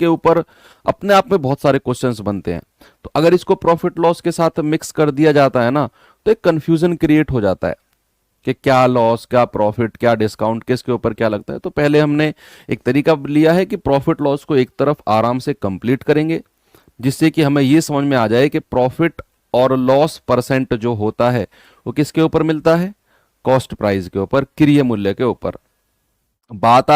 के ऊपर अपने आप में बहुत सारे क्वेश्चंस बनते हैं। तो अगर इसको प्रॉफिट लॉस के साथ मिक्स कर दिया जाता है ना, तो एक कंफ्यूजन क्रिएट हो जाता है कि क्या लॉस, क्या प्रॉफिट, क्या डिस्काउंट, किसके ऊपर क्या लगता है। तो पहले हमने एक तरीका लिया है कि प्रॉफिट लॉस को एक तरफ आराम से कंप्लीट करेंगे, जिससे कि हमें ये समझ में आ जाए कि प्रॉफिट और लॉस परसेंट जो होता है वो किसके ऊपर मिलता है, कॉस्ट प्राइस के ऊपर, क्रय मूल्य के ऊपर। बात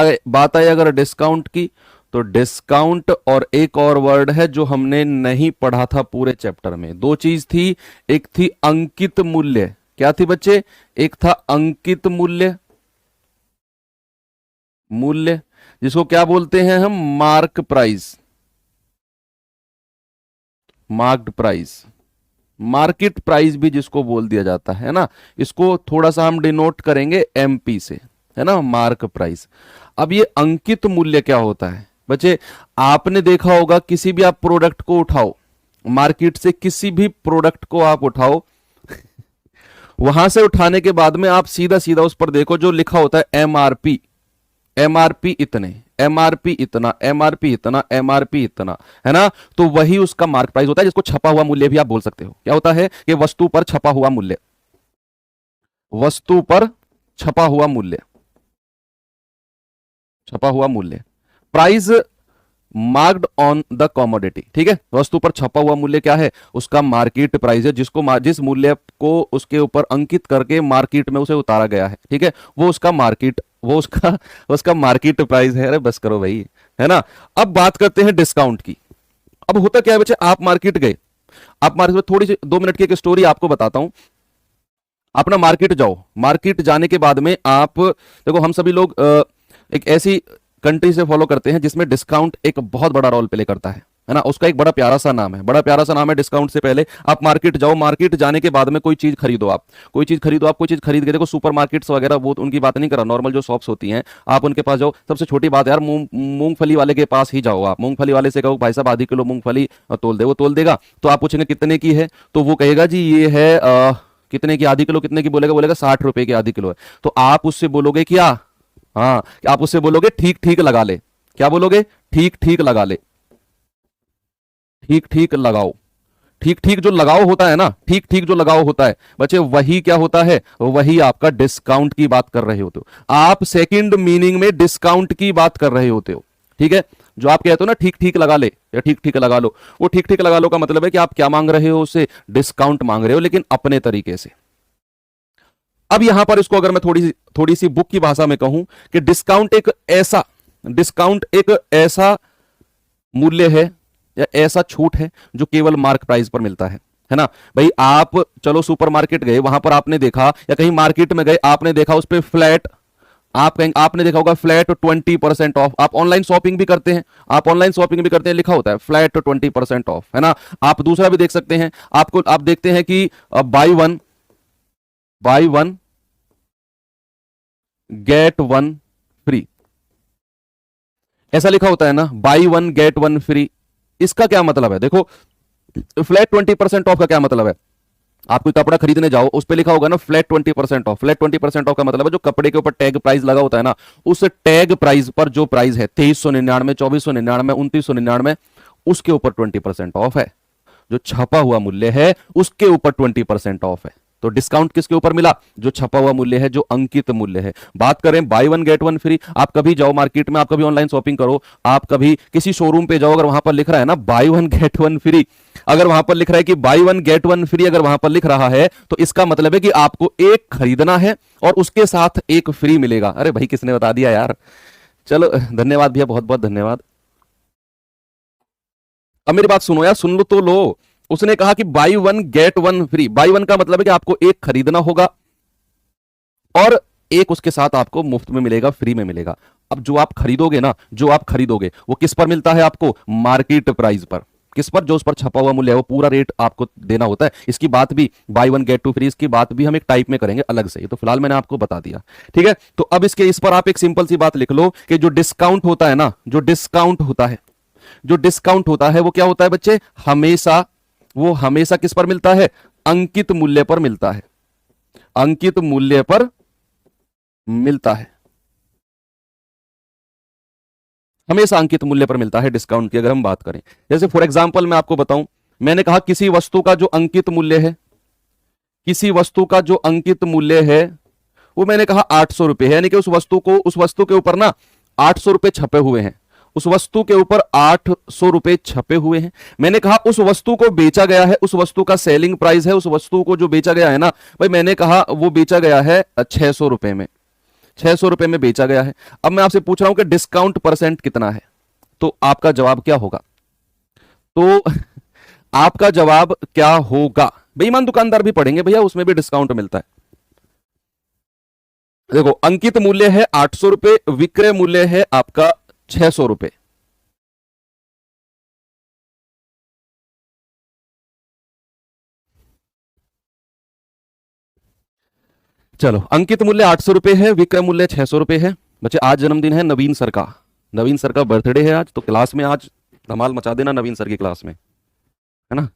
आए अगर डिस्काउंट की, तो डिस्काउंट और एक और वर्ड है जो हमने नहीं पढ़ा था पूरे चैप्टर में। दो चीज थी, एक थी अंकित मूल्य। क्या थी बच्चे? एक था अंकित मूल्य, मूल्य जिसको क्या बोलते हैं हम, mark price, marked price, market price भी जिसको बोल दिया जाता है ना। इसको थोड़ा सा हम डिनोट करेंगे एमपी से, है ना, मार्क प्राइस। अब ये अंकित मूल्य क्या होता है बच्चे? आपने देखा होगा किसी भी आप प्रोडक्ट को उठाओ, मार्केट से किसी भी प्रोडक्ट को आप उठाओ, वहां से उठाने के बाद में आप सीधा सीधा उस पर देखो जो लिखा होता है एमआरपी, एमआरपी इतने, एमआरपी इतना, एमआरपी इतना, एमआरपी इतना, है ना। तो वही उसका मार्क प्राइस होता है, जिसको छपा हुआ मूल्य भी आप बोल सकते हो। क्या होता है? कि वस्तु पर छपा हुआ मूल्य, वस्तु पर छपा हुआ मूल्य, छपा हुआ मूल्य, price marked on the commodity. ठीक है, वस्तु पर छपा हुआ मूल्य क्या है? उसका मार्केट प्राइस है, जिस मूल्य को उसके ऊपर अंकित करके मार्केट में उसे उतारा गया है, ठीक है, वो उसका मार्केट, वो उसका मार्केट प्राइस है। अरे बस करो भाई, है ना। अब बात करते हैं डिस्काउंट की। अब होता क्या है बच्चे, आप मार्केट गए, आप मार्केट में थोड़ी सी 2 मिनट की एक स्टोरी आपको बताता हूं। आप ना मार्केट जाओ, मार्केट जाने के बाद में आप देखो, हम सभी लोग एक ऐसी कंट्री से फॉलो करते हैं जिसमें डिस्काउंट एक बहुत बड़ा रोल प्ले करता है ना। उसका एक बड़ा प्यारा सा नाम है, बड़ा प्यारा सा नाम है डिस्काउंट। से पहले आप मार्केट जाओ, मार्केट जाने के बाद में कोई चीज खरीदो, आप कोई चीज खरीदो, आप कोई चीज खरीद के देखो, सुपर मार्केट्स वगैरह वो उनकी बात नहीं कर रहा, नॉर्मल जो शॉप्स होती हैं आप उनके पास जाओ। सबसे छोटी बात यार, मूंगफली वाले के पास ही जाओ, आप मूंगफली वाले से कहो भाई साहब आधी किलो मूंगफली तोल दे, वो तोल देगा। तो आप पूछेंगे कितने की है, तो वो कहेगा जी ये है कितने की आधी किलो, कितने की बोलेगा, बोलेगा 60 रुपए की आधी किलो है। तो आप उससे बोलोगे क्या? हाँ, आप उससे बोलोगे ठीक ठीक लगा ले। क्या बोलोगे? ठीक ठीक लगा ले, ठीक ठीक लगाओ। ठीक ठीक जो लगाओ होता है ना, ठीक ठीक जो लगाओ होता है बच्चे, वही क्या होता है, वही आपका डिस्काउंट की बात कर रहे होते हो। आप सेकंड मीनिंग में डिस्काउंट की बात कर रहे होते हो। ठीक है, जो आप कहते हो ना ठीक ठीक लगा ले या ठीक ठीक लगा लो, वो ठीक ठीक लगा लो का मतलब है कि आप क्या मांग रहे हो, उससे डिस्काउंट मांग रहे हो, लेकिन अपने तरीके से। अब यहां पर इसको अगर मैं थोड़ी सी बुक की भाषा में कहूं कि डिस्काउंट एक ऐसा मूल्य है या ऐसा छूट है जो केवल मार्क प्राइस पर मिलता है ना। भाई आप चलो सुपरमार्केट गए, वहां पर आपने देखा, या कहीं मार्केट में गए आपने देखा उस पर फ्लैट, आपने देखा होगा फ्लैट 20% ऑफ। आप ऑनलाइन शॉपिंग भी करते हैं, आप ऑनलाइन शॉपिंग भी करते हैं, लिखा होता है फ्लैट 20% ऑफ, है ना। आप दूसरा भी देख सकते हैं, आप देखते हैं कि by one get one free, ऐसा लिखा होता है ना, by one get one free. इसका क्या मतलब है? देखो, फ्लैट 20% ऑफ का क्या मतलब है? आप कोई कपड़ा खरीदने जाओ, उस पर लिखा होगा ना फ्लैट 20% ऑफ। फ्लैट 20% ऑफ का मतलब है जो कपड़े के ऊपर टैग प्राइस लगा होता है ना, उस टैग प्राइस पर जो प्राइस है 2399, 2499, 2999, उसके ऊपर 20% ऑफ है। जो छपा हुआ मूल्य है उसके ऊपर 20% ऑफ है। तो डिस्काउंट किसके ऊपर मिला? जो छपा हुआ मूल्य है, जो अंकित मूल्य है। बात करें by one get one free, आप कभी जाओ मार्केट में, आप कभी ऑनलाइन शॉपिंग करो, आप कभी किसी शोरूम पे जाओ, अगर वहां पर लिख रहा है ना by one get one free, अगर वहां पर लिख रहा है कि by one get one free, अगर वहां पर लिख रहा है तो इसका मतलब है कि आपको एक खरीदना है और उसके साथ एक फ्री मिलेगा। अरे भाई किसने बता दिया यार? चलो धन्यवाद भैया, बहुत बहुत धन्यवाद। अब मेरी बात सुनो यार, सुन लो तो लो। उसने कहा कि by one get one free, by one का मतलब है कि आपको एक खरीदना होगा और एक उसके साथ आपको मुफ्त में मिलेगा, फ्री में मिलेगा। अब जो आप खरीदोगे ना, जो आप खरीदोगे वो किस पर मिलता है आपको? मार्केट प्राइस पर। किस पर? जो उस पर छपा हुआ मूल्य है, वो पूरा रेट आपको देना होता है। इसकी बात भी buy one get two free, इसकी बात भी हम एक टाइप में करेंगे अलग से, ये तो फिलहाल मैंने आपको बता दिया। ठीक है, तो अब इस पर आप एक सिंपल सी बात लिख लो कि जो डिस्काउंट होता है ना, जो डिस्काउंट होता है वो क्या होता है बच्चे? वो हमेशा किस पर मिलता है? अंकित मूल्य पर मिलता है, अंकित मूल्य पर मिलता है। हमेशा अंकित मूल्य पर मिलता है डिस्काउंट की अगर हम बात करें। जैसे फॉर एग्जांपल मैं आपको बताऊं, मैंने कहा किसी वस्तु का जो अंकित मूल्य है, किसी वस्तु का जो अंकित मूल्य है वो मैंने कहा 800 रुपए है, यानी कि उस वस्तु के ऊपर ना 800 रुपए छपे हुए हैं, उस वस्तु के ऊपर 800 रुपए छपे हुए हैं। मैंने कहा उस वस्तु को बेचा गया है, उस वस्तु का सेलिंग प्राइस है, उस वस्तु को जो बेचा गया है ना भाई, मैंने कहा वो बेचा गया है 600 रुपए में, 600 रुपए में बेचा गया है। अब मैं आपसे पूछ रहा हूं कि डिस्काउंट परसेंट कितना है, तो आपका जवाब क्या होगा? तो आपका जवाब क्या होगा? बेईमान दुकानदार भी पढ़ेंगे भैया, उसमें भी डिस्काउंट मिलता है। देखो अंकित मूल्य है 800 रुपए, विक्रय मूल्य है आपका 600 रुपए। चलो अंकित मूल्य 800 रुपए है, विक्रय मूल्य 600 रुपए है। बच्चे आज जन्मदिन है नवीन सर का, नवीन सर का बर्थडे है आज, तो क्लास में आज धमाल मचा देना नवीन सर की क्लास में, है ना।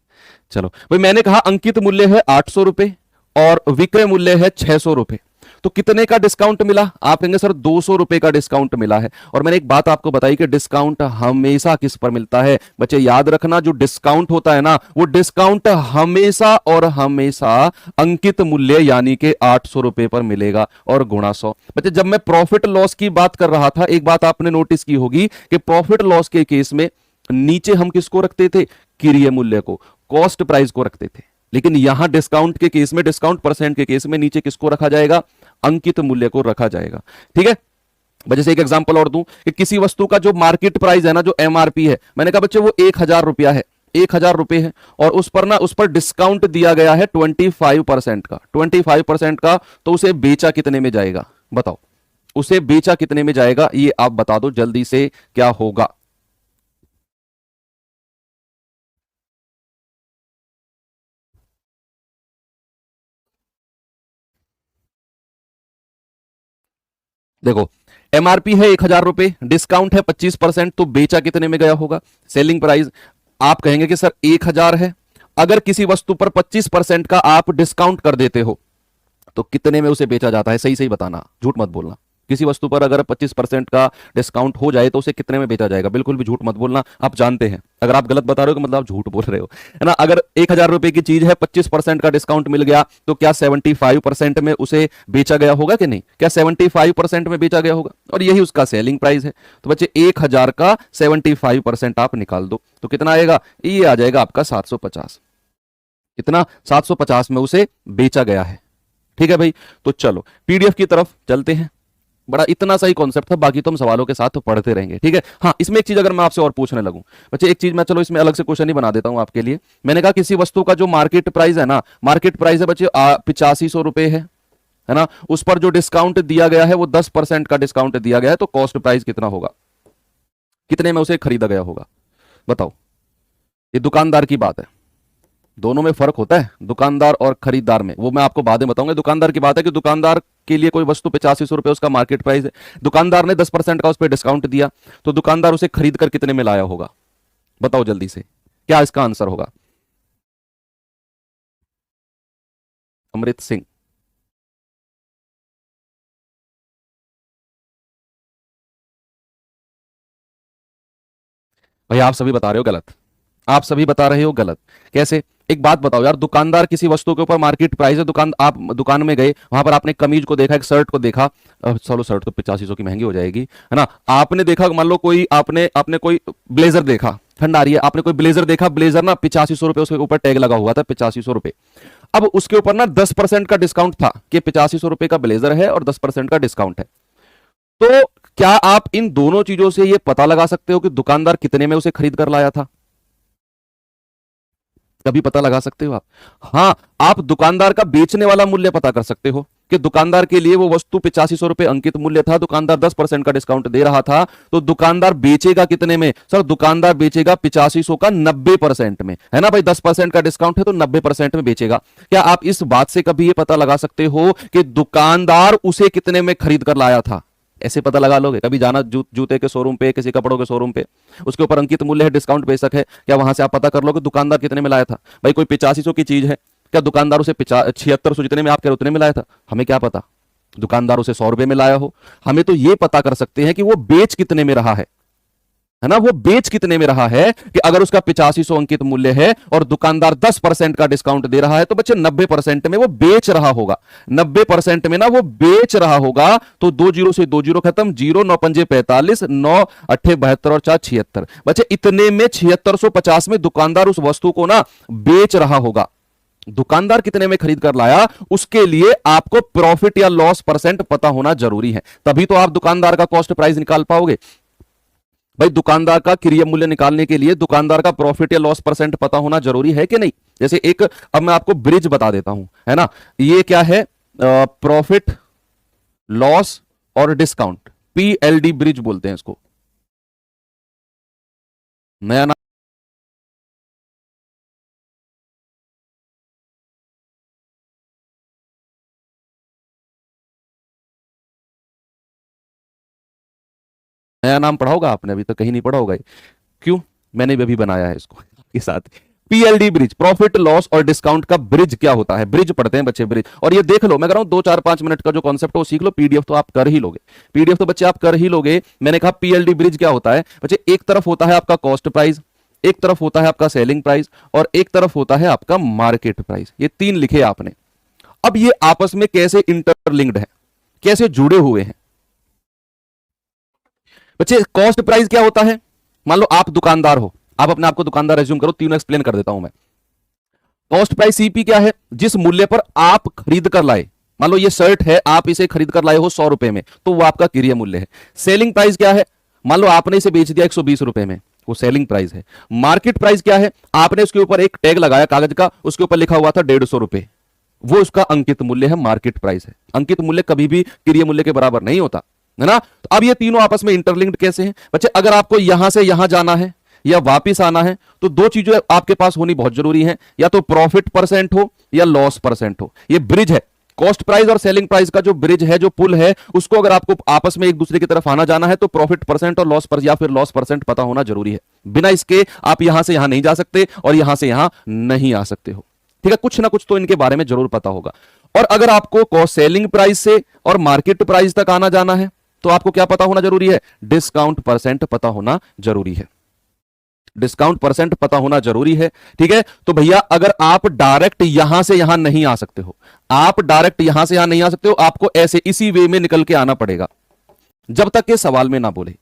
चलो भाई मैंने कहा अंकित मूल्य है 800 रुपए और विक्रय मूल्य है 600 रुपए, तो कितने का डिस्काउंट मिला? आप कहेंगे सर 200 रुपए का डिस्काउंट मिला है। और मैंने एक बात आपको बताई कि डिस्काउंट हमेशा किस पर मिलता है? बच्चे याद रखना, जो डिस्काउंट होता है ना वो डिस्काउंट हमेशा और हमेशा अंकित मूल्य यानी कि 800 रुपए पर मिलेगा और गुणा 100। बच्चे जब मैं प्रॉफिट लॉस की बात कर रहा था, एक बात आपने नोटिस की होगी कि प्रॉफिट लॉस के केस में नीचे हम किसको रखते थे? किरीय मूल्य को, कॉस्ट प्राइस को रखते थे। लेकिन यहां डिस्काउंट के केस में, डिस्काउंट परसेंट के केस में नीचे किसको रखा जाएगा? अंकित मूल्य को रखा जाएगा। ठीक है, जैसे एक एग्जांपल और दूं कि किसी वस्तु का जो मार्केट प्राइस है ना, जो एमआरपी है, मैंने कहा बच्चे वो 1000 रुपया है, 1000 रुपए है, और उस पर ना उस पर डिस्काउंट दिया गया है 25% का, 25% का, तो उसे बेचा कितने में जाएगा? बताओ उसे बेचा कितने में जाएगा, ये आप बता दो जल्दी से, क्या होगा? देखो एमआरपी है 1000 रुपए, डिस्काउंट है 25%, तो बेचा कितने में गया होगा? Selling price. आप कहेंगे कि सर 1000 है, अगर किसी वस्तु पर 25% का आप डिस्काउंट कर देते हो तो कितने में उसे बेचा जाता है? सही सही बताना, झूठ मत बोलना। किसी वस्तु पर अगर 25% का डिस्काउंट हो जाए तो उसे कितने में बेचा जाएगा? बिल्कुल भी झूठ मत बोलना, आप जानते हैं अगर आप गलत बता रहे हो तो मतलब आप झूठ बोल रहे हो, है ना। अगर 1000 रुपए की चीज है, 25% का डिस्काउंट मिल गया, तो क्या 75% में उसे बेचा गया होगा कि नहीं? क्या 75% में बेचा गया होगा? और यही उसका सेलिंग प्राइस है। तो बच्चे 1000 का 75% आप निकाल दो तो कितना आएगा? ये आ जाएगा आपका 750। कितना? 750 में उसे बेचा गया है। ठीक है भाई, तो चलो पीडीएफ की तरफ चलते हैं। बड़ा इतना सही कॉन्सेप्ट था, बाकी तो हम सवालों के साथ तो पढ़ते रहेंगे। ठीक है, हाँ इसमें एक चीज अगर मैं आपसे और पूछने लगूं बच्चे, एक चीज मैं चलो इसमें अलग से क्वेश्चन ही बना देता हूं आपके लिए। मैंने कहा किसी वस्तु का जो मार्केट प्राइस है ना, मार्केट प्राइस है बच्चे 8500 रुपए है ना, उस पर जो डिस्काउंट दिया गया है वो 10% का डिस्काउंट दिया गया है, तो कॉस्ट प्राइस कितना होगा? कितने में उसे खरीदा गया होगा? बताओ। ये दुकानदार की बात है, दोनों में फर्क होता है, दुकानदार और खरीदार में, वो मैं आपको बाद में बताऊंगा। दुकानदार की बात है कि दुकानदार के लिए कोई वस्तु 8500 रुपए उसका मार्केट प्राइस है, दुकानदार ने 10% का उस पर डिस्काउंट दिया, तो दुकानदार उसे खरीद कर कितने में लाया होगा? बताओ जल्दी से, क्या इसका आंसर होगा? अमृत सिंह। भैया आप सभी बता रहे हो गलत, आप सभी बता रहे हो गलत। कैसे? एक बात बताओ यार, दुकानदार किसी वस्तु के ऊपर मार्केट प्राइस है, आप दुकान में गए, वहां पर आपने कमीज को देखा, एक शर्ट को देखा, चलो शर्ट तो 8500 की महंगी हो जाएगी, है ना। आपने देखा, मान लो कोई आपने आपने कोई ब्लेजर देखा, ठंड आ रही है, आपने कोई ब्लेजर देखा, ब्लेजर ना 8500 रुपए उसके ऊपर टैग लगा हुआ था, 8500 रुपए। अब उसके ऊपर ना 10% का डिस्काउंट था कि 8500 रुपए का ब्लेजर है और 10% का डिस्काउंट है। तो क्या आप इन दोनों चीजों से यह पता लगा सकते हो कि दुकानदार कितने में उसे खरीद कर लाया था? कभी पता लगा सकते हो आप? हाँ, आप दुकानदार का बेचने वाला मूल्य पता कर सकते हो कि दुकानदार के लिए वो वस्तु 8500 रुपए अंकित मूल्य था, दुकानदार 10% का डिस्काउंट दे रहा था, तो दुकानदार बेचेगा कितने में? सर दुकानदार बेचेगा 8500 का 90% में, है ना भाई, 10% का डिस्काउंट है तो 90% में बेचेगा। क्या आप इस बात से कभी ये पता लगा सकते हो कि दुकानदार उसे कितने में खरीद कर लाया था? ऐसे पता लगा लोगे? कभी जाना जूते के शोरूम पे, किसी कपड़ों के शोरूम पे, उसके ऊपर अंकित मूल्य है, डिस्काउंट बेशक है, क्या वहां से आप पता कर लोगे दुकानदार कितने में लाया था? भाई कोई 8500 की चीज है, क्या दुकानदार उसे 7600 जितने में आप कह रहे उतने में लाया था? हमें क्या पता, दुकानदार उसे 100 रुपए में लाया हो। हमें तो यह पता कर सकते हैं कि वो बेच कितने में रहा है, है ना, वो बेच कितने में रहा है कि अगर उसका 8500 अंकित मूल्य है और दुकानदार 10% का डिस्काउंट दे रहा है तो बच्चे 90% में वो बेच रहा होगा। 90% में ना वो बेच रहा होगा। तो 20 से 20 खत्म, 0 9 पंजे 45, 9 अट्ठे 72 और 4 76। बच्चे इतने में 7650 में दुकानदार उस वस्तु को ना बेच रहा होगा। दुकानदार कितने में खरीद कर लाया, उसके लिए आपको प्रॉफिट या लॉस परसेंट पता होना जरूरी है, तभी तो आप दुकानदार का कॉस्ट प्राइस निकाल पाओगे। भाई दुकानदार का क्रय मूल्य निकालने के लिए दुकानदार का प्रॉफिट या लॉस परसेंट पता होना जरूरी है कि नहीं। जैसे एक, अब मैं आपको ब्रिज बता देता हूं, है ना, ये क्या है, प्रॉफिट लॉस और डिस्काउंट, पीएलडी ब्रिज बोलते हैं इसको। नया नाम, नया नाम पढ़ा होगा आपने, अभी तो कहीं नहीं पढ़ा होगा। क्यों, मैंने भी अभी बनाया है इसको के साथ। पीएलडी ब्रिज, प्रॉफिट लॉस और डिस्काउंट का ब्रिज क्या होता है, ब्रिज पढ़ते हैं बच्चे, ब्रिज। और ये देख लो, मैं कह रहा हूं 2 4 5 मिनट का जो कॉन्सेप्ट है वो सीख लो, पीडीएफ तो आप कर ही लोगे, पीडीएफ तो बच्चे आप कर ही लोगे। मैंने कहा पीएलडी ब्रिज क्या होता है बच्चे, एक तरफ होता है आपका कॉस्ट प्राइस, एक तरफ होता है आपका सेलिंग प्राइस और एक तरफ होता है आपका मार्केट प्राइस। ये तीन लिखे आपने। अब ये आपस में कैसे इंटरलिंक्ड है, कैसे जुड़े हुए हैं बच्चे। कॉस्ट प्राइस क्या होता है, मान लो आप दुकानदार हो, आप अपने आप को दुकानदार एज्यूम करो, तीनों एक्सप्लेन कर देता हूं मैं। कॉस्ट प्राइस सीपी क्या है, जिस मूल्य पर आप खरीद कर लाए, मान लो ये शर्ट है, आप इसे खरीद कर लाए हो 100 रुपए में, तो वो आपका क्रय मूल्य है। सेलिंग प्राइस क्या है, मान लो आपने इसे बेच दिया 120 रुपए में, वो सेलिंग प्राइस है। मार्केट प्राइस क्या है, आपने उसके ऊपर एक टैग लगाया कागज का, उसके ऊपर लिखा हुआ था 150 रुपए, वो उसका अंकित मूल्य है, मार्केट प्राइस है। अंकित मूल्य कभी भी क्रय मूल्य के बराबर नहीं होता, है ना। तो अब ये तीनों आपस में इंटरलिंक्ड कैसे हैं बच्चे, अगर आपको यहां से यहां जाना है या वापिस आना है तो दो चीजें आपके पास होनी बहुत जरूरी है, या तो प्रॉफिट परसेंट हो या लॉस परसेंट हो। ये ब्रिज है, कॉस्ट प्राइस और सेलिंग प्राइस का जो ब्रिज है, जो पुल है, उसको अगर आपको आपस में एक दूसरे की तरफ आना जाना है तो प्रॉफिट परसेंट और लॉस पर या फिर लॉस परसेंट पता होना जरूरी है। बिना इसके आप यहां से यहां नहीं जा सकते और यहां से यहां नहीं आ सकते हो, ठीक है। कुछ ना कुछ तो इनके बारे में जरूर पता होगा। और अगर आपको कॉस्ट सेलिंग प्राइस से और मार्केट प्राइस तक आना जाना है तो आपको क्या पता होना जरूरी है, डिस्काउंट परसेंट पता होना जरूरी है, डिस्काउंट परसेंट पता होना जरूरी है, ठीक है। तो भैया अगर आप डायरेक्ट यहां से यहां नहीं आ सकते हो, आप डायरेक्ट यहां से यहां नहीं आ सकते हो, आपको ऐसे इसी वे में निकल के आना पड़ेगा, जब तक के सवाल में ना बोले,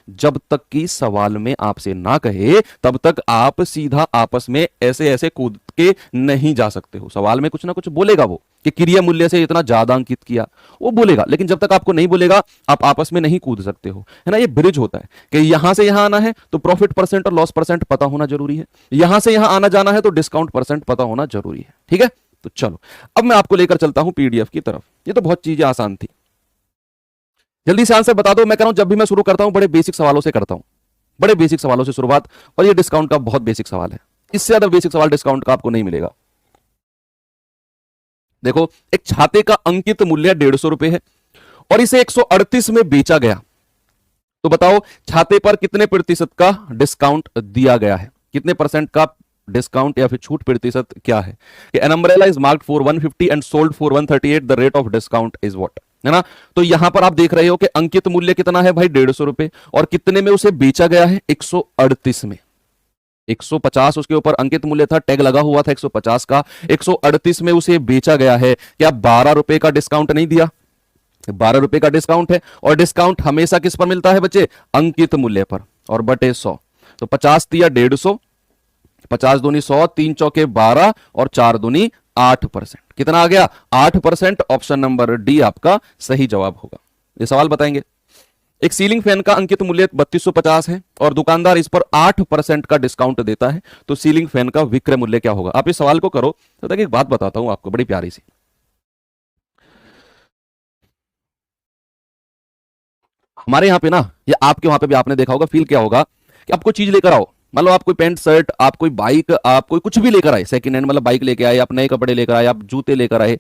जब तक कि सवाल में आपसे ना कहे तब तक आप सीधा आपस में ऐसे ऐसे कूद के नहीं जा सकते हो। सवाल में कुछ ना कुछ बोलेगा वो कि क्रय मूल्य से इतना ज्यादा अंकित किया, वो बोलेगा, लेकिन जब तक आपको नहीं बोलेगा आप आपस में नहीं कूद सकते हो, है ना। ये ब्रिज होता है कि यहां से यहां आना है तो प्रॉफिट परसेंट और लॉस परसेंट पता होना जरूरी है, यहां से यहां आना जाना है तो डिस्काउंट परसेंट पता होना जरूरी है, ठीक है। तो चलो अब मैं आपको लेकर चलता हूं पीडीएफ की तरफ। ये तो बहुत चीजें आसान थी, जल्दी से आंसर बता दो। मैं कह रहा हूं जब भी मैं शुरू करता हूं बड़े बेसिक सवालों से करता हूं, बड़े बेसिक सवालों से शुरुआत, और ये डिस्काउंट का बहुत बेसिक सवाल है, इससे ज्यादा बेसिक सवाल डिस्काउंट का आपको नहीं मिलेगा। देखो, एक छाते का अंकित मूल्य 150 रुपए है और इसे 138 में बेचा गया, तो बताओ छाते पर कितने प्रतिशत का डिस्काउंट दिया गया है, कितने परसेंट का डिस्काउंट या फिर छूट प्रतिशत क्या है। कि an umbrella is marked for 150 and sold for 138, the rate of discount is what, है ना। तो यहां पर आप देख रहे हो कि अंकित मूल्य कितना है भाई, 150 रुपए, और कितने में उसे बेचा गया है, 138 में। 150 उसके ऊपर अंकित मूल्य था, टैग लगा हुआ था 150 का, 138 में उसे बेचा गया है। क्या 12 रुपए का डिस्काउंट नहीं दिया, 12 रुपए का डिस्काउंट है, और डिस्काउंट हमेशा किस पर मिलता है बच्चे, अंकित मूल्य पर, और बटे 100, तो 50 दिया 150, 50 दूनी 100, 3 चौके 12 और 4 दूनी 8%, कितना आ गया 8%। ऑप्शन नंबर डी आपका सही जवाब होगा। ये सवाल बताएंगे, एक सीलिंग फैन का अंकित मूल्य 3250 है और दुकानदार इस पर 8% का डिस्काउंट देता है, तो सीलिंग फैन का विक्रय मूल्य क्या होगा। आप इस सवाल को करो तो देखिए एक बात बताता हूं आपको बड़ी प्यारी सी। हमारे यहां पे ना, या आपके वहां पे भी आपने देखा होगा, फील क्या होगा कि आप कोई चीज लेकर आओ, मान लो आप कोई पैंट शर्ट, आप कोई बाइक, आप कोई कुछ भी लेकर आए, सेकंड हैंड मतलब बाइक लेके आए, आप नए कपड़े लेकर आए, आप जूते लेकर आए,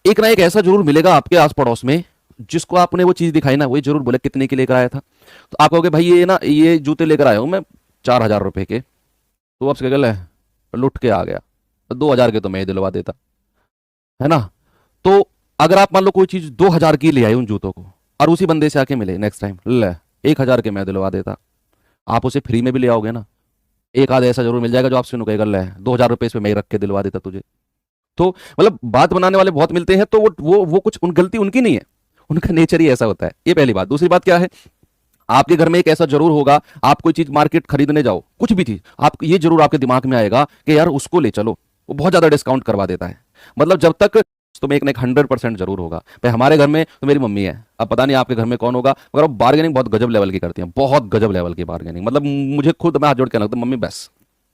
एक ना एक ऐसा जरूर मिलेगा आपके आस पड़ोस में जिसको आपने वो चीज दिखाई ना, वही जरूर बोले कितने की लेकर आया था। तो आप कहोगे भाई ये ना, ये जूते लेकर आया हूं मैं 4000 रुपए के, तो आपसे क्या गल है, लुट के आ गया, 2000 के तो मैं दिलवा देता, है ना। तो अगर आप मान लो कोई चीज 2000 की ले आए उन जूतों को, और उसी बंदे से आके मिले नेक्स्ट टाइम, ले 1000 के मैं दिलवा देता, आप उसे फ्री में भी ले आओगे ना, एक आध ऐसा जरूर मिल जाएगा जो आपसे कहेगा ले 2,000 रुपए इस पे मैं ही रख के दिलवा देता तुझे। तो मतलब बात बनाने वाले बहुत मिलते हैं, तो वो कुछ गलती उनकी नहीं है, उनका नेचर ही ऐसा होता है। ये पहली बात। दूसरी बात क्या है, आपके घर में एक ऐसा जरूर होगा, आप कोई चीज मार्केट खरीदने जाओ, कुछ भी चीज, आप ये जरूर आपके दिमाग में आएगा कि यार उसको ले चलो, वो बहुत ज्यादा डिस्काउंट करवा देता है। मतलब जब तक तो में एक ना एक 100% जरूर होगा। भाई हमारे घर में तो मेरी मम्मी है, अब पता नहीं आपके घर में कौन होगा, मगर वो बार्गेनिंग बहुत गजब लेवल की करती है, बहुत गजब लेवल की बार्गेनिंग। मतलब मुझे खुद, मैं हाथ जोड़ के लगता मम्मी बस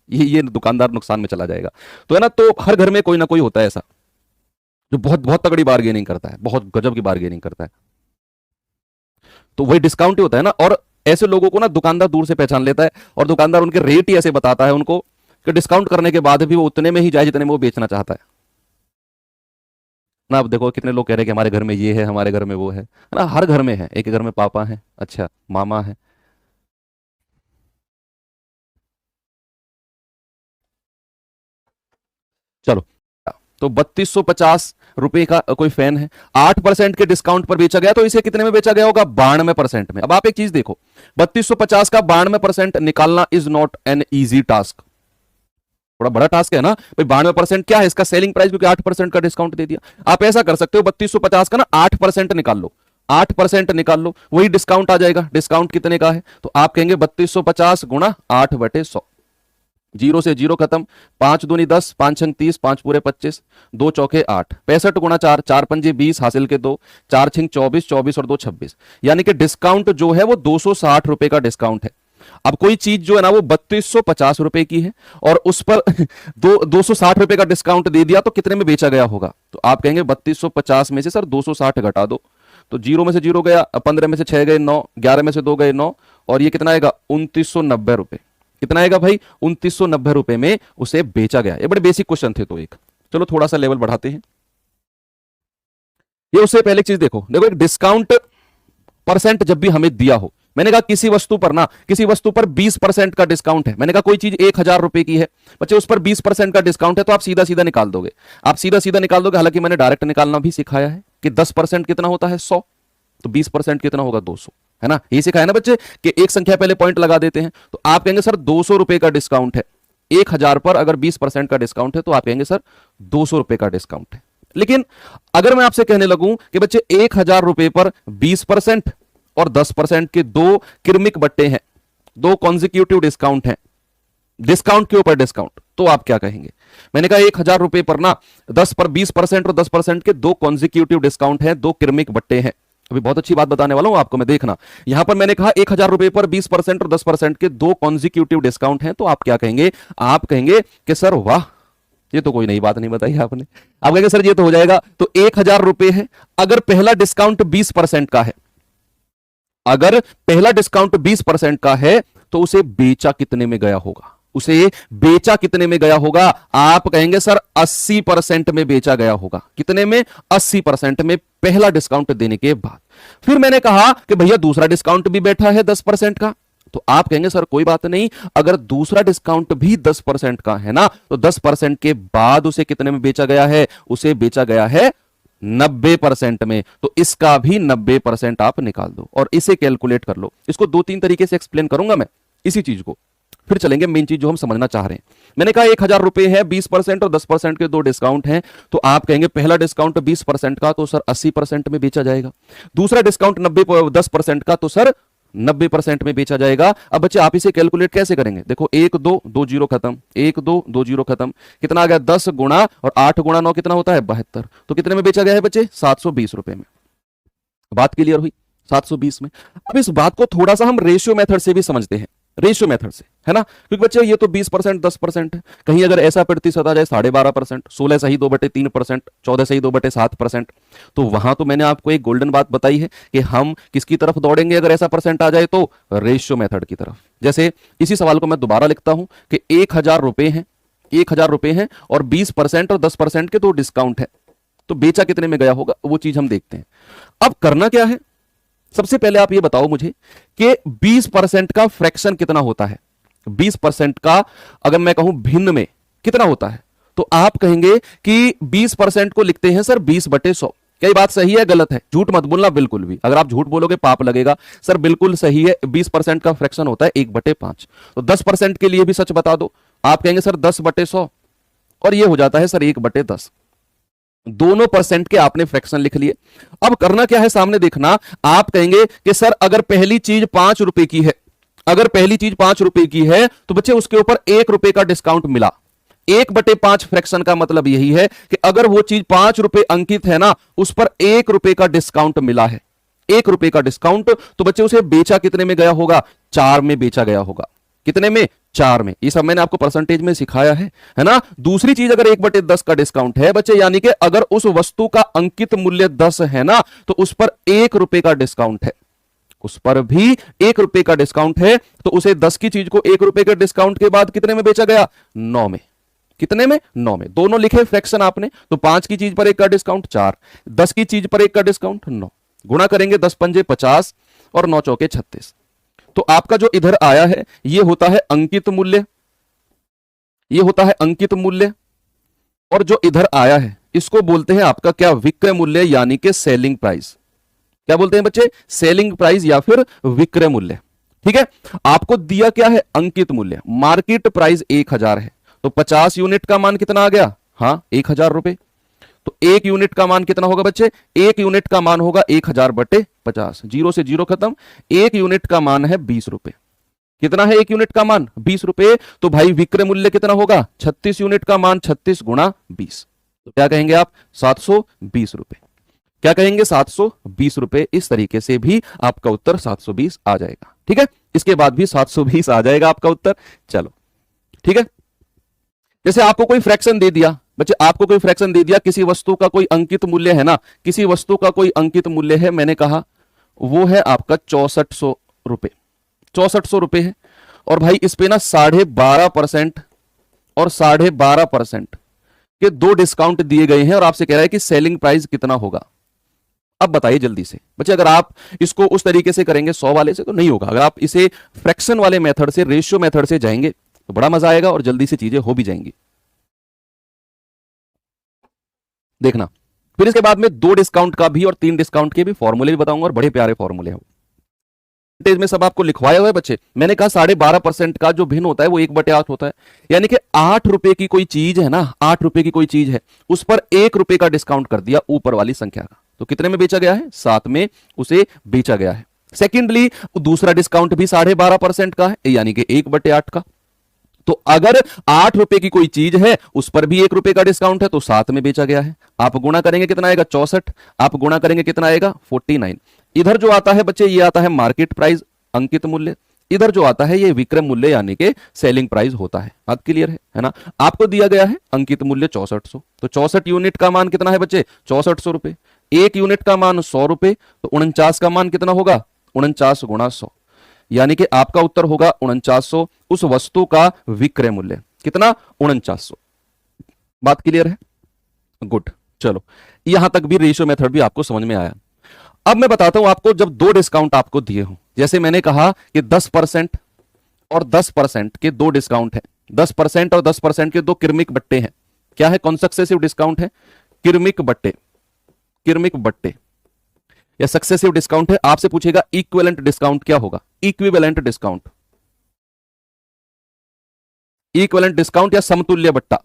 ये दुकानदार नुकसान में चला जाएगा। तो है ना, तो हर घर में कोई ना कोई होता है ऐसा जो बहुत बहुत तगड़ी बार्गेनिंग करता है, बहुत गजब की बार्गेनिंग करता है। तो वही डिस्काउंट ही होता है ना। और ऐसे लोगों को ना दुकानदार दूर से पहचान लेता है, और दुकानदार उनके रेट ही ऐसे बताता है उनको कि डिस्काउंट करने के बाद भी वो उतने में ही जाए जितने में वो बेचना चाहता है ना। अब देखो कितने लोग कह रहे हैं कि हमारे घर में ये है, हमारे घर में वो है ना। हर घर में है, एक घर में पापा है, अच्छा मामा है। चलो, तो 3250 रुपए का कोई फैन है, 8% के डिस्काउंट पर बेचा गया, तो इसे कितने में बेचा गया होगा? 92% में। अब आप एक चीज देखो, 3250 का 92% निकालना is not an easy task, थोड़ा बड़ा टास्क है ना भाई। 92% क्या है इसका सेलिंग प्राइस, क्योंकि 8% का डिस्काउंट दे दिया। आप ऐसा कर सकते हो, 3250 का ना 8% निकाल लो, 8% निकाल लो, वही डिस्काउंट आ जाएगा। डिस्काउंट कितने का है? तो आप कहेंगे 3250 गुणा 8/100, जीरो से जीरो खत्म, 5 दूनी 10, 5 छंग 30, 5 पूरे 25, 2 चौके 8, 65 गुणा 4, 4 पंजे 20, हासिल के 2, 4 छिंग 24, 24 और 2 26। यानी कि डिस्काउंट जो है वो 260 रुपए का डिस्काउंट है। अब कोई चीज जो है ना वो 3250 रुपए की है, और उस पर 260 रुपए का डिस्काउंट दे दिया, तो कितने में बेचा गया होगा? तो आप कहेंगे 3250 में से सर 260 घटा दो, तो जीरो में से जीरो गया, 15 में से 6 गए 9, 11 में से 2 गए 9, और ये कितना आएगा? 2990 रुपए। कितना आएगा भाई? 2990 रुपए में उसे बेचा गया। ये बड़े बेसिक क्वेश्चन थे, तो एक चलो थोड़ा सा लेवल बढ़ाते हैं। ये उससे पहले चीज देखो, देखो एक डिस्काउंट परसेंट जब भी हमें दिया हो, मैंने कहा किसी वस्तु पर ना, किसी वस्तु पर 20% का डिस्काउंट है, मैंने कहा कोई चीज 1000 रुपए की है बच्चे, उस पर 20% का डिस्काउंट है, तो आप सीधा सीधा निकाल दोगे, आप सीधा सीधा निकाल दोगे। हालांकि मैंने डायरेक्ट निकालना भी सिखाया है कि 10% कितना होता है? 100, तो 20% कितना होगा? 200, है ना। ये सिखाया ना बच्चे कि एक संख्या पहले पॉइंट लगा देते हैं। तो आप कहेंगे सर 200 रुपए का डिस्काउंट है, 1000 पर अगर 20% का डिस्काउंट है, तो आप कहेंगे सर 200 रुपए का डिस्काउंट है। लेकिन अगर मैं आपसे कहने लगूं कि बच्चे 1000 रुपए पर 20% और 10% के दो क्रमिक बट्टे हैं, दो कॉन्जिक्यूटिव डिस्काउंट हैं, डिस्काउंट के ऊपर डिस्काउंट, तो आप क्या कहेंगे? मैंने कहा 1000 रुपए पर ना 10 पर 20% और 10% के दो कॉन्जिक्यूटिव डिस्काउंट हैं, दो क्रमिक बट्टे हैं। अभी बहुत अच्छी बात बताने वाला हूं आपको मैं, देखना। यहां पर मैंने कहा 1000 रुपए पर 20% और 10% के दो कॉन्जिक्यूटिव डिस्काउंट हैं, तो आप क्या कहेंगे? आप कहेंगे कि सर वाह, ये तो कोई नई बात नहीं बताई आपने। आप कहेंगे सर ये तो हो जाएगा, तो 1000 रुपए है, अगर पहला डिस्काउंट 20% का है, अगर पहला डिस्काउंट 20% का है, तो उसे बेचा कितने में गया होगा? उसे बेचा कितने में गया होगा? आप कहेंगे सर 80% में बेचा गया होगा। कितने में? 80% में, पहला डिस्काउंट देने के बाद। फिर मैंने कहा कि भैया दूसरा डिस्काउंट भी बैठा है 10% का, तो आप कहेंगे सर कोई बात नहीं, अगर दूसरा डिस्काउंट भी 10% का है ना, तो 10% के बाद उसे कितने में बेचा गया है? उसे बेचा गया है 90% में, तो इसका भी 90% आप निकाल दो और इसे कैलकुलेट कर लो। इसको 2-3 तरीके से एक्सप्लेन करूंगा मैं इसी चीज को, फिर चलेंगे मेन चीज जो हम समझना चाह रहे हैं। मैंने कहा 1000 रुपए है, 20% और 10% के दो डिस्काउंट हैं, तो आप कहेंगे पहला डिस्काउंट 20% का, तो सर 80% में बेचा जाएगा। दूसरा डिस्काउंट 10% का, तो सर 90% में बेचा जाएगा। अब बच्चे आप इसे कैलकुलेट कैसे करेंगे? देखो 1 2 2 जीरो खत्म, 1 2 2 जीरो खत्म, कितना आ गया? 10 गुणा और 8 गुणा 9 कितना होता है? 72। तो कितने में बेचा गया है बच्चे? 720 रुपए में। बात क्लियर हुई? 720 में। अब इस बात को थोड़ा सा हम रेशियो मेथड से भी समझते हैं, रेशियो मेथड से, है ना। क्योंकि बच्चे ये तो 20% 10% है, कहीं अगर ऐसा प्रतिशत आ जाए 12.5%, 16 सही 2/3%, 14 सही 2/7%, तो वहां तो मैंने आपको एक गोल्डन बात बताई है कि हम किसकी तरफ दौड़ेंगे अगर ऐसा परसेंट आ जाए? तो रेशियो मेथड की तरफ। जैसे इसी सवाल को मैं दोबारा लिखता हूं कि 1000 रुपए हैं, 1000 रुपए हैं और 20% और 10% के दो डिस्काउंट है, तो बेचा कितने में गया होगा? वो चीज हम देखते हैं। अब करना क्या है? सबसे पहले आप ये बताओ मुझे कि 20% का फ्रैक्शन कितना होता है? 20% का अगर मैं कहूं भिन्न में कितना होता है, तो आप कहेंगे कि 20% को लिखते हैं सर 20/100। क्या ये बात सही है गलत है? झूठ मत बोलना बिल्कुल भी, अगर आप झूठ बोलोगे पाप लगेगा। सर बिल्कुल सही है, 20% का फ्रैक्शन होता है 1/5। तो 10% के लिए भी सच बता दो। आप कहेंगे सर 10/100, और ये हो जाता है सर 1/10। दोनों परसेंट के आपने फ्रैक्शन लिख लिए। अब करना क्या है सामने देखना। आप कहेंगे कि सर अगर पहली चीज 5 रुपए की है, अगर पहली चीज 5 रुपए की है तो बच्चे उसके ऊपर 1 रुपए का डिस्काउंट मिला। 1/5 फ्रैक्शन का मतलब यही है कि अगर वो चीज 5 रुपए अंकित है ना, उस पर 1 रुपए का डिस्काउंट मिला है, 1 रुपए का डिस्काउंट, तो बच्चे उसे बेचा कितने में गया होगा? 4 में बेचा गया होगा। कितने में? 4 में। ये सब मैंने आपको परसेंटेज में सिखाया है ना। दूसरी चीज अगर 1/10 का डिस्काउंट है बच्चे, यानी कि अगर उस वस्तु का अंकित मूल्य 10 है ना, तो उस पर 1 रुपए का डिस्काउंट है, उस पर भी 1 रुपए का डिस्काउंट है, तो उसे 10 की चीज को 1 रुपए के डिस्काउंट के बाद कितने में बेचा गया? 9 में। कितने में? 9 में। दोनों लिखे फ्रैक्शन आपने, तो 5 की चीज पर 1 का डिस्काउंट 4, 10 की चीज पर 1 का डिस्काउंट 9। गुणा करेंगे 10 पंजे 50 और 9 चौके 36। तो आपका जो इधर आया है ये होता है अंकित मूल्य, ये होता है अंकित मूल्य, और जो इधर आया है इसको बोलते हैं आपका क्या? विक्रय मूल्य, यानी कि सेलिंग प्राइस। क्या बोलते हैं बच्चे? सेलिंग प्राइस या फिर विक्रय मूल्य। ठीक है, आपको दिया क्या है? अंकित मूल्य। मार्केट प्राइस 1000 है, तो 50 यूनिट का मान कितना आ गया? हाँ 1000 रुपए। तो 1 यूनिट का मान कितना होगा बच्चे? 1 यूनिट का मान होगा 1000/50। 0 से 0 खत्म। 1 यूनिट का मान है 20 रुपए। कितना है 1 यूनिट का मान? 20 रुपए। तो भाई विक्रय मूल्य कितना होगा? 36 यूनिट का मान 36 गुणा 20। तो क्या कहेंगे आप? 720 रुपए। क्या कहेंगे? 720 रुपए। इस तरीके से भी आपका उत्तर 720 आ जाएगा। ठीक है, इसके बाद भी 720 आ जाएगा आपका उत्तर। चलो ठीक है, जैसे आपको कोई फ्रैक्शन दे दिया बच्चे, आपको कोई फ्रैक्शन दे दिया, किसी वस्तु का कोई अंकित मूल्य है ना, किसी वस्तु का कोई अंकित मूल्य है, मैंने कहा वो है आपका 6400 रुपए। 6400 रुपए है, और भाई इस पे ना 12.5% और 12.5% के 2 डिस्काउंट दिए गए हैं, और आपसे कह रहा है कि सेलिंग प्राइस कितना होगा। अब बताइए जल्दी से बच्चे, अगर आप इसको उस तरीके से करेंगे 100 वाले से तो नहीं होगा। अगर आप इसे फ्रैक्शन वाले मेथड से, रेशियो मेथड से जाएंगे तो बड़ा मजा आएगा और जल्दी से चीजें हो भी जाएंगी। देखना, फिर इसके बाद में 2 डिस्काउंट का भी और 3 डिस्काउंट के भी फॉर्मूले भी बताऊंगा, और बड़े प्यारे फॉर्मूले हैं। में सब आपको लिखवाया हुआ है बच्चे। मैंने कहा 12.5% का जो भिन्न होता है वो 1/8 होता है, यानी कि 8 रुपए की कोई चीज है ना, 8 रुपए की कोई चीज है, उस पर 1 रुपए का डिस्काउंट कर दिया ऊपर वाली संख्या का, तो कितने में बेचा गया है? 7 में उसे बेचा गया है। सेकेंडली दूसरा डिस्काउंट भी 12.5% का है, यानी कि 1/8 का। तो अगर 8 रुपए की कोई चीज है, उस पर भी 1 रुपए का डिस्काउंट है, तो 7 में बेचा गया है। आप गुणा करेंगे कितना आएगा? 64। आप गुणा करेंगे कितना आएगा? 49। इधर जो आता है बच्चे ये आता है मार्केट प्राइस, अंकित मूल्य। इधर जो आता है ये विक्रय मूल्य, यानी कि सेलिंग प्राइस होता है। बात क्लियर है ना। आपको दिया गया है अंकित मूल्य 6400, तो 64 यूनिट का मान कितना है बच्चे? 6400 रुपए। 1 यूनिट का मान 100 रुपए, तो 49 का मान कितना होगा? 49 गुणा 100, यानी कि आपका उत्तर होगा 4900। उस वस्तु का विक्रय मूल्य कितना? 4900। बात क्लियर है? गुड। चलो यहां तक भी रेशियो मेथड भी आपको समझ में आया। अब मैं बताता हूं आपको, जब 2 डिस्काउंट आपको दिए हो, जैसे मैंने कहा कि 10% और 10% के 2 डिस्काउंट है, 10% और 10% के 2 क्रमिक बट्टे हैं। क्या है? कौन सक्सेसिव डिस्काउंट है? क्रमिक बट्टे, क्रमिक बट्टे या सक्सेसिव डिस्काउंट है। आपसे पूछेगा इक्विवेलेंट डिस्काउंट क्या होगा? इक्विवेलेंट डिस्काउंट, इक्विवेलेंट डिस्काउंट या समतुल्य बट्टा,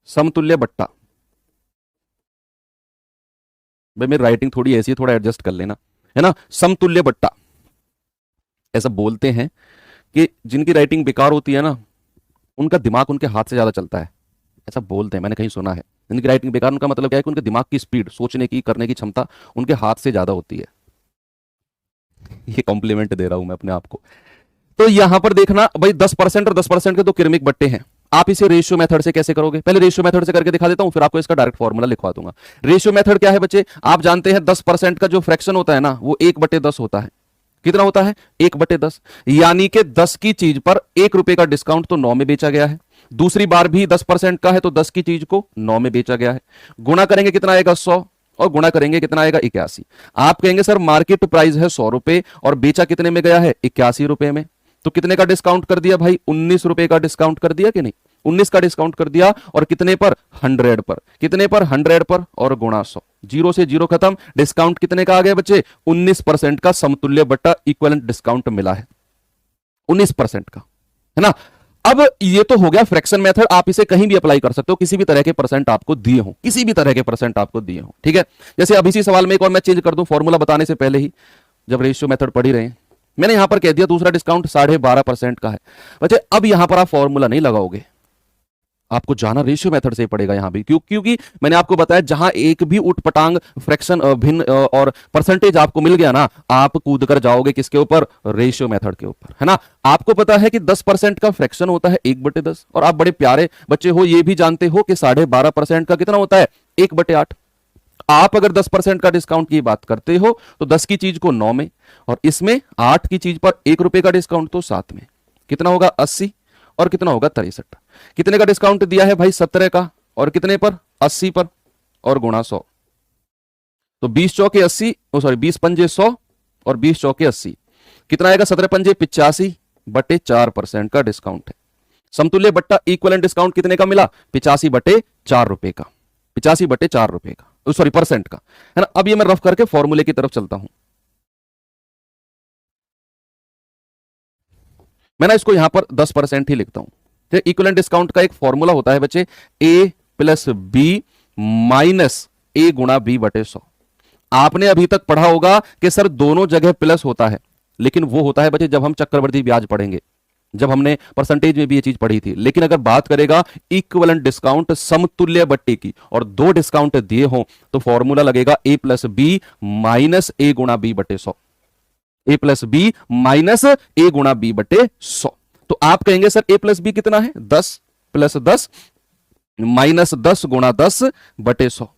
समतुल्य बट्टा। भाई मेरी राइटिंग थोड़ी ऐसी है, थोड़ा एडजस्ट कर लेना, है ना। समतुल्य बट्टा, ऐसा बोलते हैं कि जिनकी राइटिंग बेकार होती है ना, उनका दिमाग उनके हाथ से ज्यादा चलता है, ऐसा बोलते हैं, मैंने कहीं सुना है। जिनकी राइटिंग बेकार, उनका मतलब क्या है कि उनके दिमाग की स्पीड, सोचने की, करने की क्षमता उनके हाथ से ज्यादा होती है। ये कॉम्प्लीमेंट दे रहा हूं मैं अपने आप को। तो यहां पर देखना भाई, 10% और 10% के 2 क्रमिक बट्टे हैं। आप इसे रेशियो मेथड से कैसे करोगे? पहले रेशियो मेथड से करके दिखा देता हूं, फिर आपको इसका डायरेक्ट फॉर्मूला लिखवा दूंगा। रेशियो मेथड क्या है बच्चे? आप जानते हैं 10% का जो फ्रैक्शन होता है ना, वो 1/10 होता है। कितना होता है? 1/10, यानी कि 10 की चीज पर 1 रुपए का डिस्काउंट, तो 9 में बेचा गया है। दूसरी बार भी 10% का है, तो 10 की चीज को 9 में बेचा गया है। गुणा करेंगे कितना आएगा? 100, और गुणा करेंगे कितना आएगा? 81। आप कहेंगे सर मार्केट प्राइस है 100 रुपए और बेचा कितने में गया है? 81 रुपए में। तो कितने का डिस्काउंट कर दिया भाई? 19 रुपए का डिस्काउंट कर दिया कि नहीं? 19 का डिस्काउंट कर दिया। और कितने पर? 100 पर। कितने पर? 100 पर और गुणा 100। जीरो से जीरो खत्म। डिस्काउंट कितने का आ गया बच्चे? 19% का समतुल्य बट्टा इक्विवेलेंट डिस्काउंट मिला है, 19% का, है ना। अब ये तो हो गया फ्रैक्शन मेथड। आप इसे कहीं भी अप्लाई कर सकते हो, किसी भी तरह के परसेंट आपको दिए हो, किसी भी तरह के परसेंट आपको दिए हो, ठीक है। जैसे अब इसी सवाल में एक और मैं चेंज कर दूं फॉर्मूला बताने से पहले ही, जब रेशियो मेथड पढ़ ही रहे हैं, मैंने यहां पर कह दिया दूसरा डिस्काउंट 12.5% का है। बच्चे अब यहां पर आप फॉर्मूला नहीं लगाओगे, आपको जाना रेशियो मेथड से ही पड़ेगा यहां भी। क्योंकि मैंने आपको बताया जहां एक भी उटपटांग फ्रैक्शन भिन्न और परसेंटेज आपको मिल गया ना, आप कूद कर जाओगे किसके ऊपर? रेशियो मेथड के ऊपर, है ना। आपको पता है कि 10% का फ्रैक्शन होता है 1/10, और आप बड़े प्यारे बच्चे हो, ये भी जानते हो कि 12.5% का कितना होता है? 1/8। आप अगर 10% का डिस्काउंट की बात करते हो तो 10 की चीज को 9 में, और इसमें 8 की चीज पर 1 रुपए का डिस्काउंट तो 7 में। कितना होगा? 80। और कितना होगा? 63। कितने का डिस्काउंट दिया है भाई? 17 का। और कितने पर? 80 पर और गुणा 100। तो 20 चौके 80, सॉरी 20 पंजे 100 और 20 चौके 80, कितना आएगा? 17 पंजे 85/4% का डिस्काउंट है। समतुल्य बट्टा इक्विवेलेंट डिस्काउंट कितने का मिला? 85/4 रुपए का, 85/4 रुपए का, सॉरी परसेंट का, है ना। अब ये मैं रफ करके फॉर्मूले की तरफ चलता हूं। मैं ना इसको यहां पर 10% ही लिखता हूं। तो इक्विवेलेंट डिस्काउंट का एक फॉर्मूला होता है बच्चे, ए प्लस बी माइनस ए गुणा बी बटे 100। आपने अभी तक पढ़ा होगा कि सर दोनों जगह प्लस होता है, लेकिन वो होता है बच्चे जब हम चक्रवृद्धि ब्याज पढ़ेंगे, जब हमने परसेंटेज में भी ये चीज पढ़ी थी। लेकिन अगर बात करेगा इक्विवेलेंट डिस्काउंट समतुल्य बट्टे की और दो डिस्काउंट दिए हो, तो फॉर्मूला लगेगा ए प्लस बी माइनस ए गुणा बी बटे 100। ए प्लस बी माइनस ए गुणा बी बटे 100। तो आप कहेंगे सर ए प्लस बी कितना है? 10 प्लस 10 माइनस 10 गुणा 10 बटे 100,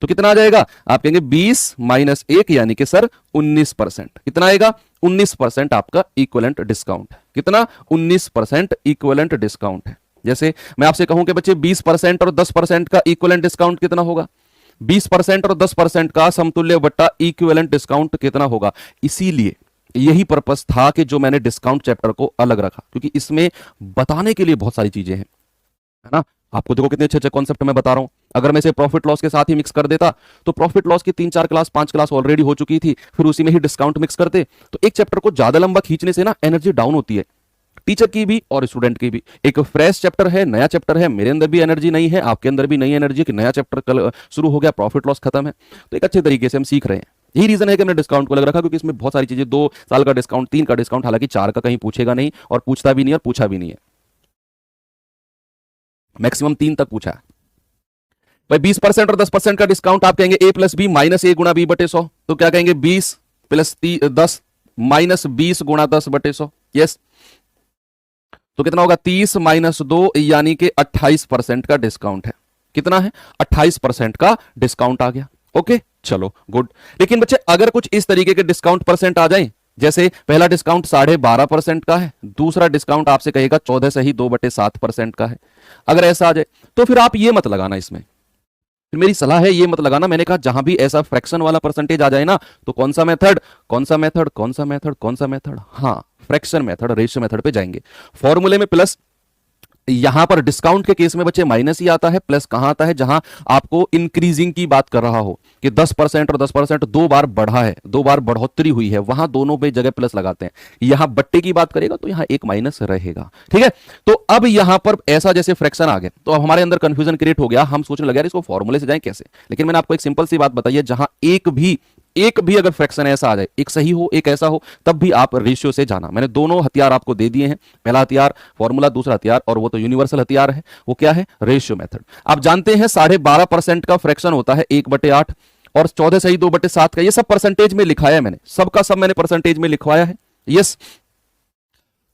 तो कितना आ जाएगा? आप कहेंगे 20 माइनस 1 यानी कि सर 19%। कितना आएगा? 19% आपका इक्विवेलेंट डिस्काउंट है। कितना? 19% इक्विवेलेंट डिस्काउंट है। जैसे मैं आपसे कहूं कि बच्चे 20% और 10% का इक्विवेलेंट डिस्काउंट कितना होगा? 20% और 10% का समतुल्य बट्टा इक्विवेलेंट डिस्काउंट कितना होगा? इसीलिए यही पर्पस था कि जो मैंने डिस्काउंट चैप्टर को अलग रखा, क्योंकि इसमें बताने के लिए बहुत सारी चीजें हैं, है ना। आपको देखो कितने अच्छे अच्छे कॉन्सेप्ट मैं बता रहा हूं। अगर मैं इसे प्रॉफिट लॉस के साथ ही मिक्स कर देता तो प्रॉफिट लॉस की 3-4 क्लास 5 क्लास ऑलरेडी हो चुकी थी, फिर उसी में ही डिस्काउंट मिक्स करते, तो एक चैप्टर को ज्यादा लंबा खींचने से ना एनर्जी डाउन होती है, टीचर की भी और स्टूडेंट की भी। एक फ्रेश चैप्टर है, नया चैप्टर है, मेरे अंदर भी एनर्जी नहीं है, आपके अंदर भी नई एनर्जी कि नया चैप्टर कल शुरू हो गया, प्रॉफिट लॉस खत्म है, तो एक अच्छे तरीके से हम सीख रहे हैं। यही रीजन है कि मैंने डिस्काउंट को लग रखा, क्योंकि इसमें बहुत सारी चीजें, 2 साल का डिस्काउंट, 3 का डिस्काउंट, हालांकि 4 का कहीं पूछेगा नहीं और पूछता भी नहीं और पूछा भी नहीं है, मैक्सिमम 3 तक पूछा है भाई। 20% और 10% का डिस्काउंट आप कहेंगे ए प्लस बी माइनस ए गुणा बी बटे 100, तो क्या कहेंगे? 20 प्लस 10 माइनस 20 गुणा 10 बटे 100। यस, तो कितना होगा? 30 माइनस 2 यानी कि 28% का डिस्काउंट है। कितना है? 28% का डिस्काउंट आ गया। ओके, चलो गुड। लेकिन बच्चे अगर कुछ इस तरीके के डिस्काउंट परसेंट आ जाए, जैसे पहला डिस्काउंट 12.5% का है, दूसरा डिस्काउंट आपसे कहेगा 14 से ही 2/7% का है, अगर ऐसा आ जाए तो फिर आप ये मत लगाना इसमें, फिर मेरी सलाह है ये मत लगाना। मैंने कहा जहां भी ऐसा फ्रैक्शन वाला परसेंटेज आ जाए ना, तो कौन सा मेथड, कौन सा मेथड, कौन सा मेथड, कौन सा मेथड? हाँ, फ्रैक्शन मेथड, रेशियो मेथड पे जाएंगे। फॉर्मूले में प्लस, यहां पर डिस्काउंट के केस में बच्चे माइनस ही आता है। प्लस कहां आता है? जहां आपको इंक्रीजिंग की बात कर रहा हो कि 10% और 10% 2 बार बढ़ा है, 2 बार बढ़ोतरी हुई है, वहां दोनों पे जगह प्लस लगाते हैं। यहां बट्टे की बात करेगा तो यहां एक माइनस रहेगा, ठीक है। तो अब यहां पर ऐसा जैसे फ्रैक्शन आ गया, तो अब हमारे अंदर कंफ्यूजन क्रिएट हो गया, हम सोचने लगे यार इसको फॉर्मूले से जाए कैसे। लेकिन मैंने आपको एक सिंपल सी बात बताई है, जहां एक भी अगर फ्रैक्शन ऐसा आ जाए, एक सही हो एक ऐसा हो, तब भी आप रेशियो से जाना। मैंने दोनों हथियार आपको दे दिए हैं, पहला हथियार फॉर्मूला, दूसरा हथियार, और वो तो यूनिवर्सल हथियार है, वो क्या है? Ratio method. आप जानते हैं 12.5% का फ्रैक्शन होता है 1/8, और 14 सही 2/7 का, ये सब परसेंटेज में लिखाया है मैंने, सबका सब मैंने परसेंटेज में लिखवाया है। यस,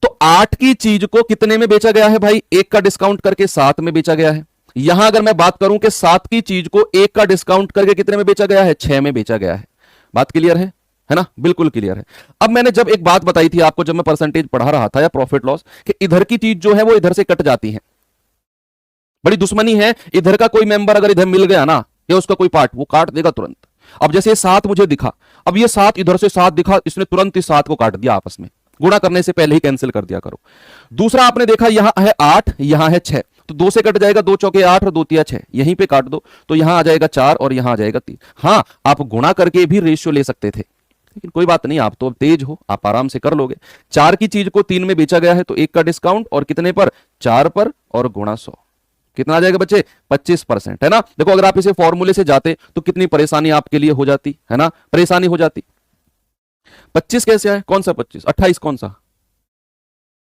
तो 8 की चीज को कितने में बेचा गया है भाई? 1 का डिस्काउंट करके 7 में बेचा गया है। यहां अगर मैं बात करूं कि 7 की चीज को 1 का डिस्काउंट करके कितने में बेचा गया है? 6 में बेचा गया है। बात क्लियर है ना? बिल्कुल क्लियर है। अब मैंने जब एक बात बताई थी आपको, जब मैं परसेंटेज पढ़ा रहा था या प्रॉफिट लॉस, कि इधर की चीज जो है वो इधर से कट जाती है, बड़ी दुश्मनी है। इधर का कोई मेंबर अगर इधर मिल गया ना, या उसका कोई पार्ट, वो काट देगा तुरंत। अब जैसे 7 मुझे दिखा, अब ये 7 इधर से 7 दिखा, इसने तुरंत इस 7 को काट दिया आपस में। गुणा करने से पहले ही कैंसिल कर दिया करो। दूसरा आपने देखा यहां है 8, यहां है 6, तो 2 से कट जाएगा, 2 चौके 8 और 2 तिया 6, यहीं पे काट दो तो यहां आ जाएगा 4 और यहां आ जाएगा 3। हां, आप गुणा करके भी रेशियो ले सकते थे, लेकिन कोई बात नहीं, आप तो अब तेज हो, आप आराम से कर लोगे। 4 की चीज को 3 में बेचा गया है तो 1 का डिस्काउंट, और कितने पर, 4 पर, और गुणा 100, कितना आ जाएगा बच्चे, 25%, है ना। देखो अगर आप इसे फॉर्मूले से जाते तो कितनी परेशानी आपके लिए हो जाती, है ना, परेशानी हो जाती। 25 कैसे आए, कौन सा 25, 28, कौन सा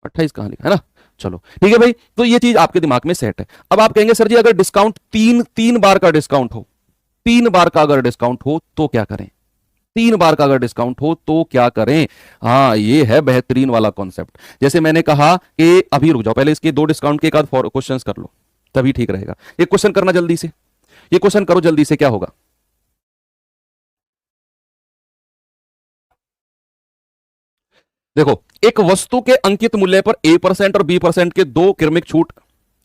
28 कहां लिखा है ना। चलो ठीक है भाई, तो ये चीज आपके दिमाग में सेट है। अब आप कहेंगे सर जी अगर डिस्काउंट तीन बार का डिस्काउंट हो, 3 बार का अगर डिस्काउंट हो तो क्या करें, 3 बार का अगर डिस्काउंट हो तो क्या करें। हाँ, ये है बेहतरीन वाला कॉन्सेप्ट। जैसे मैंने कहा कि अभी रुक जाओ, पहले इसके 2 डिस्काउंट के एक आध क्वेश्चन कर लो, तभी ठीक रहेगा। ये क्वेश्चन करना जल्दी से, ये क्वेश्चन करो जल्दी से, क्या होगा। देखो, एक वस्तु के अंकित मूल्य पर A% और B% के 2 क्रमिक छूट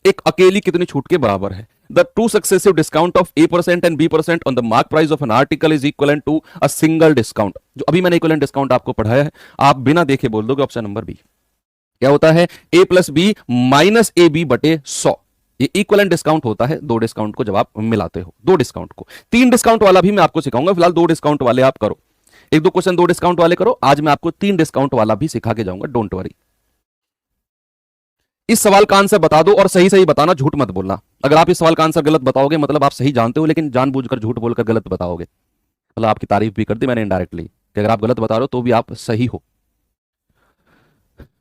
एक अकेली कितनी छूट के बराबर है। The two successive discount of A% and B% on the mark price of an article is equal to a single discount. जो अभी मैंने इक्वलेंट डिस्काउंट आपको पढ़ाया है, आप बिना देखे बोल दोगे ऑप्शन नंबर बी। क्या होता है, A plus B minus A B बटे 100। ये इक्वलेंट डिस्काउंट होता है 2 डिस्काउंट को जब आप मिलाते हो, 2 डिस्काउंट को। 3 डिस्काउंट वाला भी मैं आपको सिखाऊंगा, फिलहाल 2 डिस्काउंट वाले आप करो, 1-2 क्वेश्चन 2 डिस्काउंट वाले करो। आज मैं आपको 3 डिस्काउंट वाला भी सिखा के जाऊंगा, डोंट वरी। इस सवाल का आंसर बता दो और सही सही बताना, झूठ मत बोलना। अगर आप इस सवाल का आंसर गलत बताओगे मतलब आप सही जानते हो लेकिन जानबूझकर झूठ बोलकर गलत बताओगे, मतलब आपकी तारीफ भी कर दी मैंने इनडायरेक्टली कि अगर आप गलत बता रहे हो तो भी आप सही हो।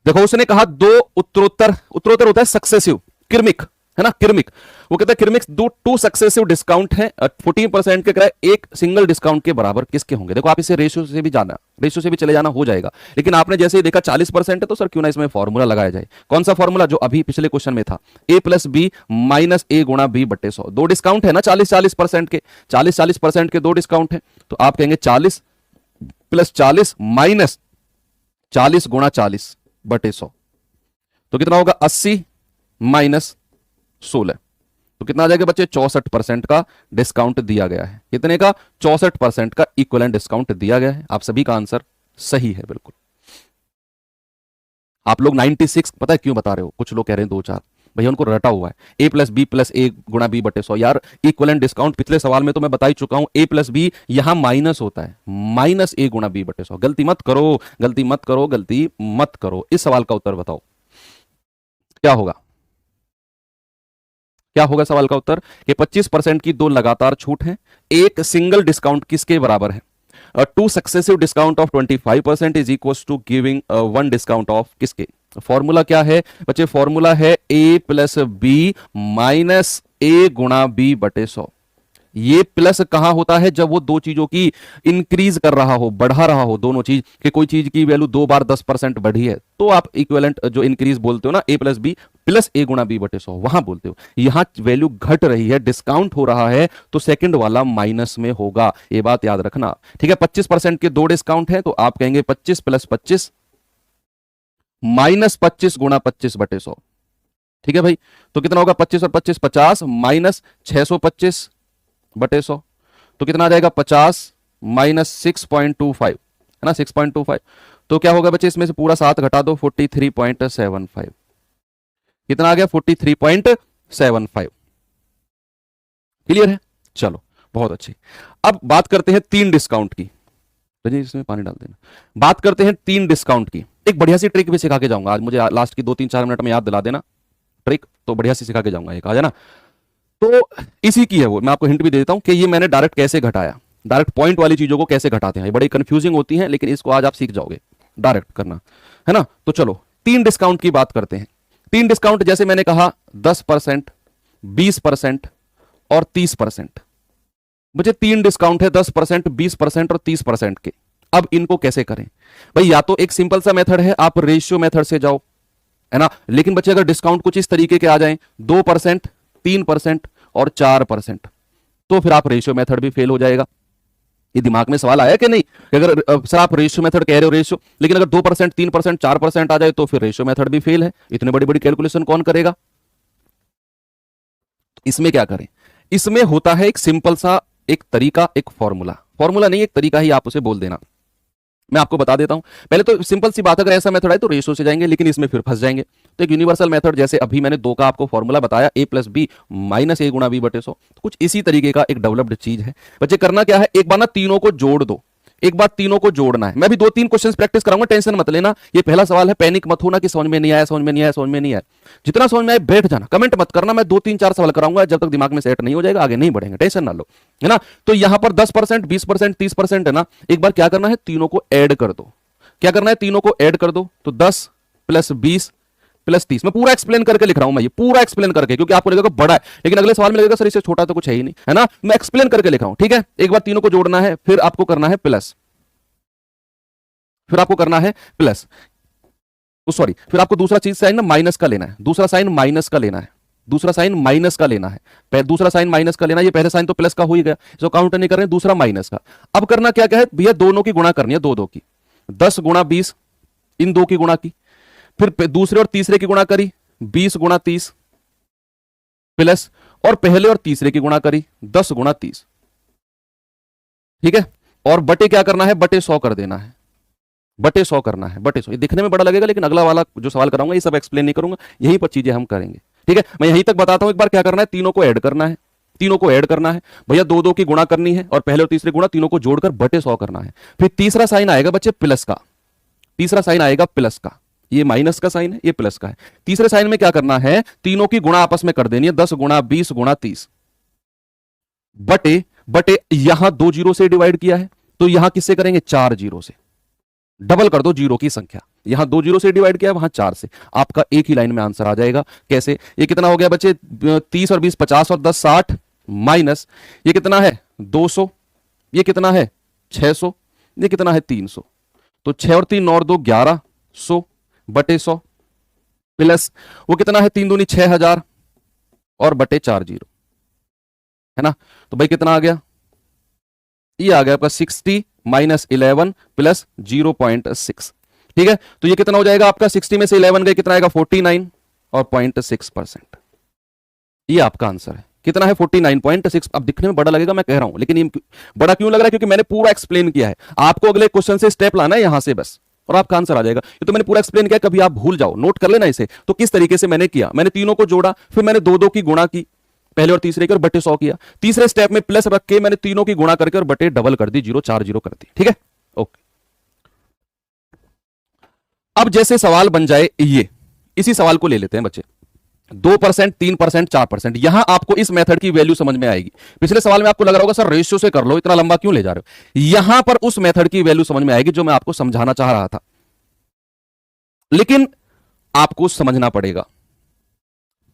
देखो उसने कहा 2 उत्तरोत्तर, उत्तरोत्तर होता है सक्सेसिव, क्रमिक, है ना, क्रमिक। वो कहता है क्रमिक 2 सक्सेसिव डिस्काउंट है 14% के किराए एक सिंगल डिस्काउंट के बराबर किसके होंगे। देखो आप इसे रेशियो से भी जाना, रेशियो से भी चले जाना हो जाएगा, लेकिन आपने जैसे ही देखा 40% है तो सर क्यों ना इसमें फॉर्मूला लगाया जाए। कौन सा फॉर्मूला, जो अभी पिछले क्वेश्चन में था, A plus B minus A गुणा बी बटे 100। 2 डिस्काउंट है ना 40-40% के, 40-40% के 2 डिस्काउंट है, तो आप कहेंगे 40 प्लस 40 माइनस 40 गुणा 40 बटे 100, तो कितना होगा 80 माइनस 16, तो कितना आ जाएगा बच्चे, 64% का डिस्काउंट दिया गया है। कितने का, 64% का इक्विवेलेंट डिस्काउंट दिया गया है। आप सभी का आंसर सही है बिल्कुल। आप लोग 96 पता है क्यों बता रहे हो, कुछ लोग कह रहे हैं 2-4, भैया उनको रटा हुआ है A प्लस बी प्लस ए गुणा बी बटे 100। यार इक्विवेलेंट डिस्काउंट पिछले सवाल में तो मैं बता ही चुका हूं, A प्लस बी यहां माइनस होता है, माइनस ए गुणा बी बटे 100। गलती मत करो, गलती मत करो, गलती मत करो। इस सवाल का उत्तर बताओ क्या होगा, क्या होगा सवाल का उत्तर कि 25% की 2 लगातार छूट है एक सिंगल डिस्काउंट किसके बराबर है। 2 successive discount of 25% is equal to giving 1 discount of किसके। फॉर्मूला क्या है बच्चे, फॉर्मूला है A plus B minus A गुणा बी बटे 100। ये प्लस कहां होता है, जब वो 2 चीजों की इंक्रीज कर रहा हो, बढ़ा रहा हो दोनों चीज, कि कोई चीज की वैल्यू 2 बार 10% बढ़ी है तो आप इक्विवेलेंट जो इंक्रीज बोलते हो ना, A प्लस बी प्लस ए गुणा बी बटे 100 वहां बोलते हो। यहां वैल्यू घट रही है, डिस्काउंट हो रहा है, तो सेकंड वाला माइनस में होगा, ये बात याद रखना। ठीक है, 25% के 2 डिस्काउंट है तो आप कहेंगे 25 प्लस 25 माइनस 25 गुणा 25 बटे 100। ठीक है भाई, तो कितना होगा, 25 और 25 50 माइनस 625 बटे 100, तो कितना आ जाएगा 50 माइनस 6.25, है ना 6.25, तो क्या होगा बच्चे, इसमें से पूरा 7 घटा दो, 43.75, कितना आ गया 43.75। क्लियर है, चलो बहुत अच्छी। अब बात करते हैं 3 डिस्काउंट की, तो इसमें पानी डाल देना। बात करते हैं 3 डिस्काउंट की, एक बढ़िया सी ट्रिक भी सिखा के जाऊंगा आज, मुझे लास्ट की 2-3-4 मिनट में याद दिला देना ट्रिक, तो बढ़िया सी सिखा के जाऊंगा एक आज, है ना। तो इसी की है वो, मैं आपको हिंट भी दे देता हूं कि ये मैंने डायरेक्ट कैसे घटाया, डायरेक्ट पॉइंट वाली चीजों को कैसे घटाते हैं, ये बड़ी कंफ्यूजिंग होती है लेकिन इसको आज आप सीख जाओगे डायरेक्ट करना, है ना। तो चलो 3 डिस्काउंट की बात करते हैं। 3 डिस्काउंट जैसे मैंने कहा 10%, 20% और 30%। मुझे 3 डिस्काउंट है 10%, 20% और 30% के। अब इनको कैसे करें भाई, या तो एक सिंपल सा मेथड है, आप रेशियो मेथड से जाओ, है ना, लेकिन बच्चे अगर डिस्काउंट कुछ इस तरीके के आ जाएं 2%, 3% और 4%, तो फिर आप रेशियो मेथड भी फेल हो जाएगा। ये दिमाग में सवाल आया कि नहीं, अगर सर आप रेशियो मेथड कह रहे हो रेशियो, लेकिन अगर 2%, 3%, 4% आ जाए तो फिर रेशियो मेथड भी फेल है, इतनी बड़ी बड़ी कैलकुलेशन कौन करेगा। इसमें क्या करें, इसमें होता है एक सिंपल सा एक तरीका, एक फॉर्मूला, फॉर्मूला नहीं एक तरीका ही आप उसे बोल देना। मैं आपको बता देता हूं। पहले तो सिंपल सी बात, अगर ऐसा मेथड है तो रेशियो से जाएंगे, लेकिन इसमें फिर फंस जाएंगे। तो एक यूनिवर्सल मेथड, जैसे अभी मैंने 2 का आपको फॉर्मूला बताया, a plus B minus A गुणा बी बटे 100, तो कुछ इसी तरीके का एक डेवलप्ड चीज है। बच्चे करना क्या है, एक बार ना तीनों को जोड़ दो, एक बार तीनों को जोड़ना है। मैं भी 2-3 क्वेश्चंस प्रैक्टिस कराऊंगा, टेंशन मत लेना। ये पहला सवाल है, पैनिक मत होना कि समझ में नहीं आया, समझ में नहीं आया, समझ में नहीं आया। जितना समझ में आए बैठ जाना, कमेंट मत करना। मैं 2-3-4 सवाल कराऊंगा, जब तक दिमाग में सेट नहीं हो जाएगा आगे नहीं बढ़ेंगे, टेंशन ना लो, है ना। तो यहां पर 10%, 20%, 30% है ना। एक बार क्या करना है, तीनों को ऐड कर दो। क्या करना है, तीनों को ऐड कर दो। तो 10 प्लस 20 प्लस 30। मैं पूरा एक्सप्लेन करके लिख रहा हूं, मैं ये पूरा एक्सप्लेन करके, क्योंकि आपको लगेगा बड़ा है, लेकिन अगले सवाल में लगेगा सर इससे छोटा तो कुछ है ही नहीं, है ना। मैं एक्सप्लेन करके लिख रहा हूं, ठीक है। एक बार तीनों को जोड़ना है, फिर आपको करना है प्लस, फिर आपको करना है प्लस, सॉरी, फिर आपको दूसरा चीज साइन ना माइनस का लेना है, दूसरा साइन माइनस का लेना है, दूसरा साइन माइनस का लेना है, दूसरा साइन माइनस का लेना है। ये पहले साइन तो प्लस का हो ही गया, इसको काउंट नहीं कर रहे हैं, दूसरा माइनस का। अब करना क्या क्या है भैया, दोनों की गुणा करनी है, दो दो की, 10 गुणा 20, इन दो की गुणा की, फिर दूसरे और तीसरे की गुणा करी, 20 गुणा 30 प्लस, और पहले और तीसरे की गुणा करी, 10 गुणा 30, ठीक है। और बटे क्या करना है, बटे 100 कर देना है, बटे 100 करना है, बटे 100। ये दिखने में बड़ा लगेगा, लेकिन अगला वाला जो सवाल कराऊंगा ये सब एक्सप्लेन नहीं करूंगा, यहीं पर चीजें हम करेंगे, ठीक है। मैं यहीं तक बताता हूं। एक बार क्या करना है, तीनों को ऐड करना है, तीनों को ऐड करना है भैया, दो दो की गुणा करनी है, और पहले और तीसरे गुणा तीनों को जोड़कर बटे 100 करना है। फिर तीसरा साइन आएगा बच्चे प्लस का, तीसरा साइन आएगा प्लस का, ये माइनस का साइन है, ये प्लस का है। तीसरे साइन में क्या करना है, तीनों की गुणा आपस में कर देनी है, 10 गुणा 20 गुणा 30 बटे बटे, यहां 2 जीरो से डिवाइड किया है, तो यहां किससे करेंगे, 4 जीरो से। डबल कर दो जीरो की संख्या, यहां 2 जीरो से डिवाइड किया, वहां 4 से। आपका एक ही लाइन में आंसर आ जाएगा। कैसे, ये कितना हो गया बच्चे, 30 और 20 50 और 10 60, माइनस ये कितना है 200, ये कितना है 600, ये कितना है 300। तो 6 और 3 और 2 1100 बटे 100, प्लस वो कितना है 3 दूनी 6000 और बटे 4 जीरो, है ना। तो भाई कितना आ गया, ये आ गया आपका 60 माइनस 11 प्लस 0.6, ठीक है। तो ये कितना हो जाएगा आपका, 60 में से 11 गए, कितना आएगा 49 और 0.6%। ये आपका आंसर है। कितना है 49.6। अब दिखने में बड़ा लगेगा, मैं कह रहा हूं, लेकिन ये बड़ा क्यों लग रहा है, क्योंकि मैंने पूरा एक्सप्लेन किया है। आपको अगले क्वेश्चन से स्टेप लाना है यहां से बस, और आपका आंसर आ जाएगा। ये तो मैंने पूरा एक्सप्लेन किया, कभी आप भूल जाओ, नोट कर लेना इसे। तो किस तरीके से मैंने किया, मैंने तीनों को जोड़ा, फिर मैंने दो दो की गुणा की, पहले और तीसरे की, और बटे 100 किया। तीसरे स्टेप में प्लस रख के मैंने तीनों की गुणा करके और बटे डबल कर दी, 0 4 0 कर दी, ठीक है। ओके, अब जैसे सवाल बन जाए ये, इसी सवाल को ले लेते हैं बच्चे, 2%, 3%, 4%। यहां आपको इस मेथड की वैल्यू समझ में आएगी। पिछले सवाल में आपको लग रहा होगा सर रेशियो से कर लो, इतना लंबा क्यों ले जा रहे हो। यहां पर उस मेथड की वैल्यू समझ में आएगी जो मैं आपको समझाना चाह रहा था, लेकिन आपको समझना पड़ेगा।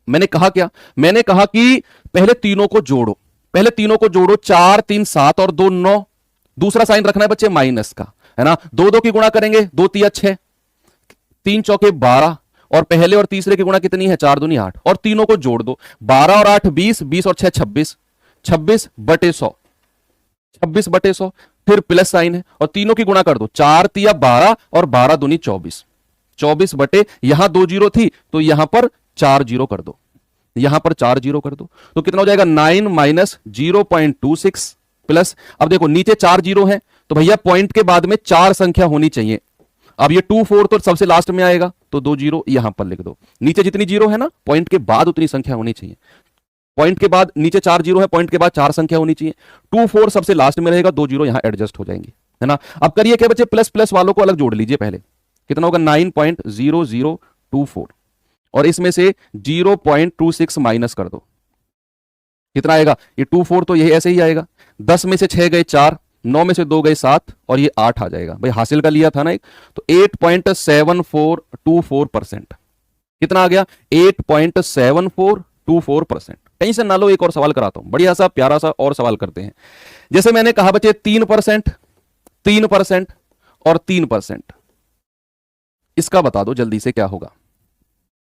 मैंने कहा क्या, मैंने कहा कि पहले तीनों को जोड़ो, पहले तीनों को जोड़ो, 4 3 7 और 2 9। दूसरा साइन रखना है बच्चे माइनस का, है ना। दो दो की गुणा करेंगे, 2 3 6, 3 चौके 12, और पहले और तीसरे की गुणा कितनी है, 4 दूनी 8, और तीनों को जोड़ दो, 12 और 8 20, 20 और 6 26, 26 बटे 100, 26 बटे 100, फिर प्लस साइन है, और तीनों की गुणा कर दो, 4 तिया 12 और 12 दूनी 24, 24 बटे, यहां 2 जीरो थी तो यहां पर 4 जीरो कर दो, यहां पर 4 जीरो कर दो, तो कितना हो जाएगा 9 माइनस 0.26 प्लस, अब देखो नीचे 4 जीरो है, तो भैया पॉइंट के बाद में 4 संख्या होनी चाहिए। अब ये 2 4 तो सबसे लास्ट में आएगा, तो 2 जीरो यहां पर लिख दो। नीचे जितनी जीरो है ना, पॉइंट के बाद उतनी संख्या होनी चाहिए। पॉइंट के बाद नीचे 4 जीरो है, पॉइंट के बाद 4 संख्या होनी चाहिए। 2 4 सबसे लास्ट में रहेगा, 2 जीरो यहां एडजस्ट हो जाएंगे, है ना। अब करिए क्या बच्चे, प्लस प्लस वालों को अलग जोड़ लीजिए। पहले कितना होगा 9.0024, और इसमें से 0.26 माइनस कर दो, कितना आएगा, ये 2 4 तो यही ऐसे ही आएगा। 10 में से 6 गए 4, 9 में से 2 गए 7, और ये 8 आ जाएगा। भाई हासिल का लिया था ना एक, तो 8.7424%। कितना आ गया 8.7424%। टेंशन ना लो, एक और सवाल कराता हूं, बढ़िया सा प्यारा सा और सवाल करते हैं। जैसे मैंने कहा बच्चे 3%, 3% और 3%, इसका बता दो जल्दी से क्या होगा।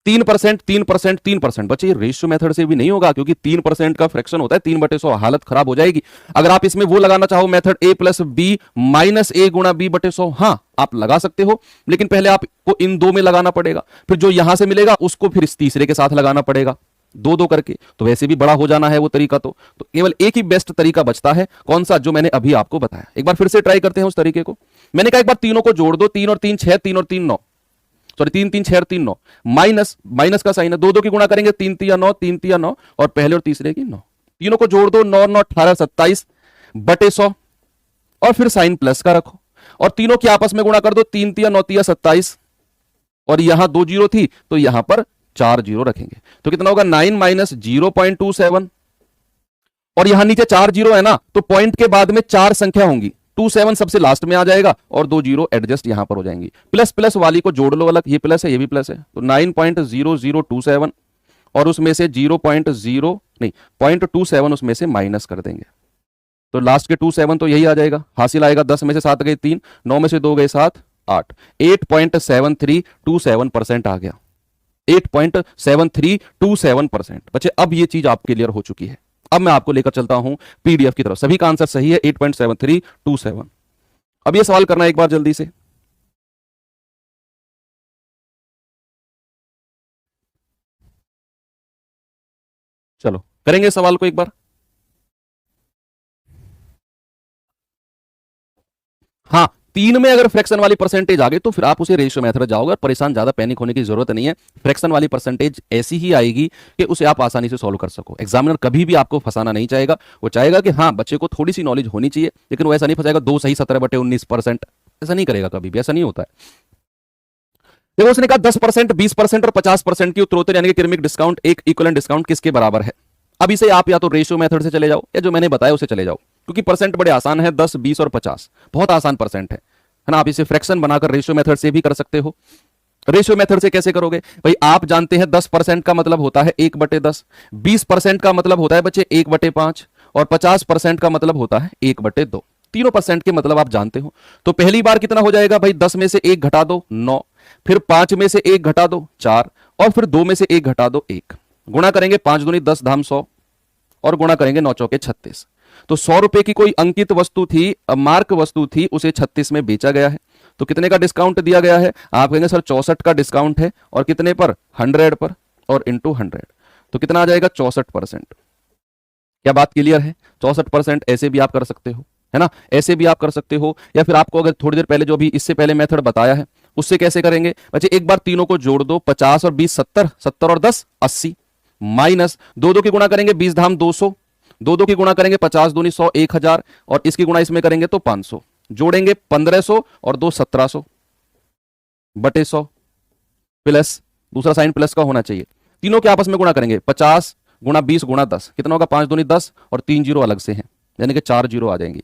3%, 3%, 3%। बच्चे ये रेशियो मेथड से भी नहीं होगा, क्योंकि 3% का फ्रैक्शन होता है 3/100, हालत खराब हो जाएगी। अगर आप इसमें वो लगाना चाहो method a plus B minus A गुणा बी बटे 100, हां आप लगा सकते हो, लेकिन पहले आपको इन दो में लगाना पड़ेगा, फिर जो यहां से मिलेगा उसको फिर इस तीसरे के साथ लगाना पड़ेगा। दो दो करके, तो वैसे भी बड़ा हो जाना है वो तरीका। तो केवल एक ही बेस्ट तरीका बचता है, कौन सा? जो मैंने अभी आपको बताया। एक बार फिर से ट्राई करते हैं उस तरीके को। मैंने कहा एक बार तीनों को जोड़ दो, 3 और 3 6, 3 और 3 9, सॉरी 3 3 6 और 3 9, माइनस माइनस का साइन है, दो दो की गुणा करेंगे, 3 3 9, 3 3 9, और पहले और तीसरे की 9, तीनों को जोड़ दो, 9 9 18 27 बटे 100, और फिर साइन प्लस का रखो, और तीनों की आपस में गुणा कर दो, 3 3 9 3 27, और यहां 2 जीरो थी तो यहां पर 4 जीरो रखेंगे, तो कितना होगा? 9 माइनस 0.27, और यहां नीचे 4 जीरो है ना, तो पॉइंट के बाद में 4 संख्या होंगी, 27 सबसे लास्ट में आ जाएगा, और 2 जीरो एडजस्ट यहां पर हो जाएंगी। प्लस प्लस वाली को जोड़ लो अलग, ये प्लस है ये भी प्लस है, तो 9.0027, और उसमें से 0.0 नहीं 0.27 उसमें से माइनस कर देंगे, तो लास्ट के 27 तो यही आ जाएगा, हासिल आएगा। 10 में से 7 गए 3, 9 में से 2 गए 7 8, 8.7327% आ गया, 8.7327%। बच्चे अब ये चीज आप क्लियर हो चुकी है। अब मैं आपको लेकर चलता हूं पीडीएफ की तरफ। सभी का आंसर सही है, 8.7327। अब ये सवाल करना एक बार जल्दी से। चलो करेंगे सवाल को एक बार। हाँ, 3 में अगर फ्रैक्शन वाली परसेंटेज आ गई तो फिर आप उसे रेशियो मेथड जाओगे, और परेशान ज्यादा पैनिक होने की जरूरत नहीं है। फ्रैक्शन वाली परसेंटेज ऐसी ही आएगी कि उसे आप आसानी से सॉल्व कर सको। एग्जामिनर कभी भी आपको फंसाना नहीं चाहेगा, वो चाहेगा कि हाँ बच्चे को थोड़ी सी नॉलेज होनी चाहिए, लेकिन वो ऐसा नहीं फंसाएगा 2 सही 17/19%, ऐसा नहीं करेगा कभी भी, ऐसा नहीं होता है। देखो उसने कहा 10%, 20% और 50% की उत्तरोत्तर यानी कि क्रमिक डिस्काउंट एक इक्विवेलेंट डिस्काउंट किसके बराबर है? अब इसे आप या तो रेशियो मेथड से चले जाओ, या जो मैंने बताया उसे चले जाओ, क्योंकि परसेंट बड़े आसान है, 10 20 और 50 बहुत आसान परसेंट है ना। आप इसे फ्रैक्शन बनाकर रेशियो मेथड से भी कर सकते हो। रेशियो मेथड से कैसे करोगे भाई? आप जानते हैं 10% का मतलब होता है 1/10, 20% का मतलब होता है बच्चे 1/5, और 50% का मतलब होता है 1/2। तीनों परसेंट के मतलब आप जानते हो। तो पहली बार कितना हो जाएगा भाई? 10 में से 1 घटा दो 9, फिर 5 में से 1 घटा दो 4, और फिर 2 में से 1 घटा दो 1। गुणा करेंगे 5 दूनी 10 धाम 100, और गुणा करेंगे 9 चौके 36। तो 100 रुपए की कोई अंकित वस्तु थी, मार्क वस्तु थी, उसे 36 में बेचा गया है। तो कितने का डिस्काउंट दिया गया है? आप कहेंगे सर 64 का डिस्काउंट है, और कितने पर? 100 पर, और इंटू 100, तो कितना आ जाएगा? 64%। क्या बात क्लियर है? 64% ऐसे भी आप कर सकते हो, है ना, ऐसे भी आप कर सकते हो। या फिर आपको अगर थोड़ी देर पहले जो भी इससे पहले मेथड बताया है उससे कैसे करेंगे बच्चे? एक बार तीनों को जोड़ दो, 50 और 20 70, 70 और 10 80, माइनस 2 2 की गुणा करेंगे 20 धाम 200, 2 2 की गुणा करेंगे 50 दूनी 100 1000, और इसकी गुणा इसमें करेंगे तो 500, जोड़ेंगे 1500 और 2 1700 बटे 100, प्लस दूसरा साइन प्लस का होना चाहिए। तीनों के आपस में गुणा करेंगे, 50 गुणा 20 गुणा 10, कितना होगा? 5 दूनी 10, और 3 जीरो अलग से हैं, यानी कि 4 जीरो आ जाएंगे।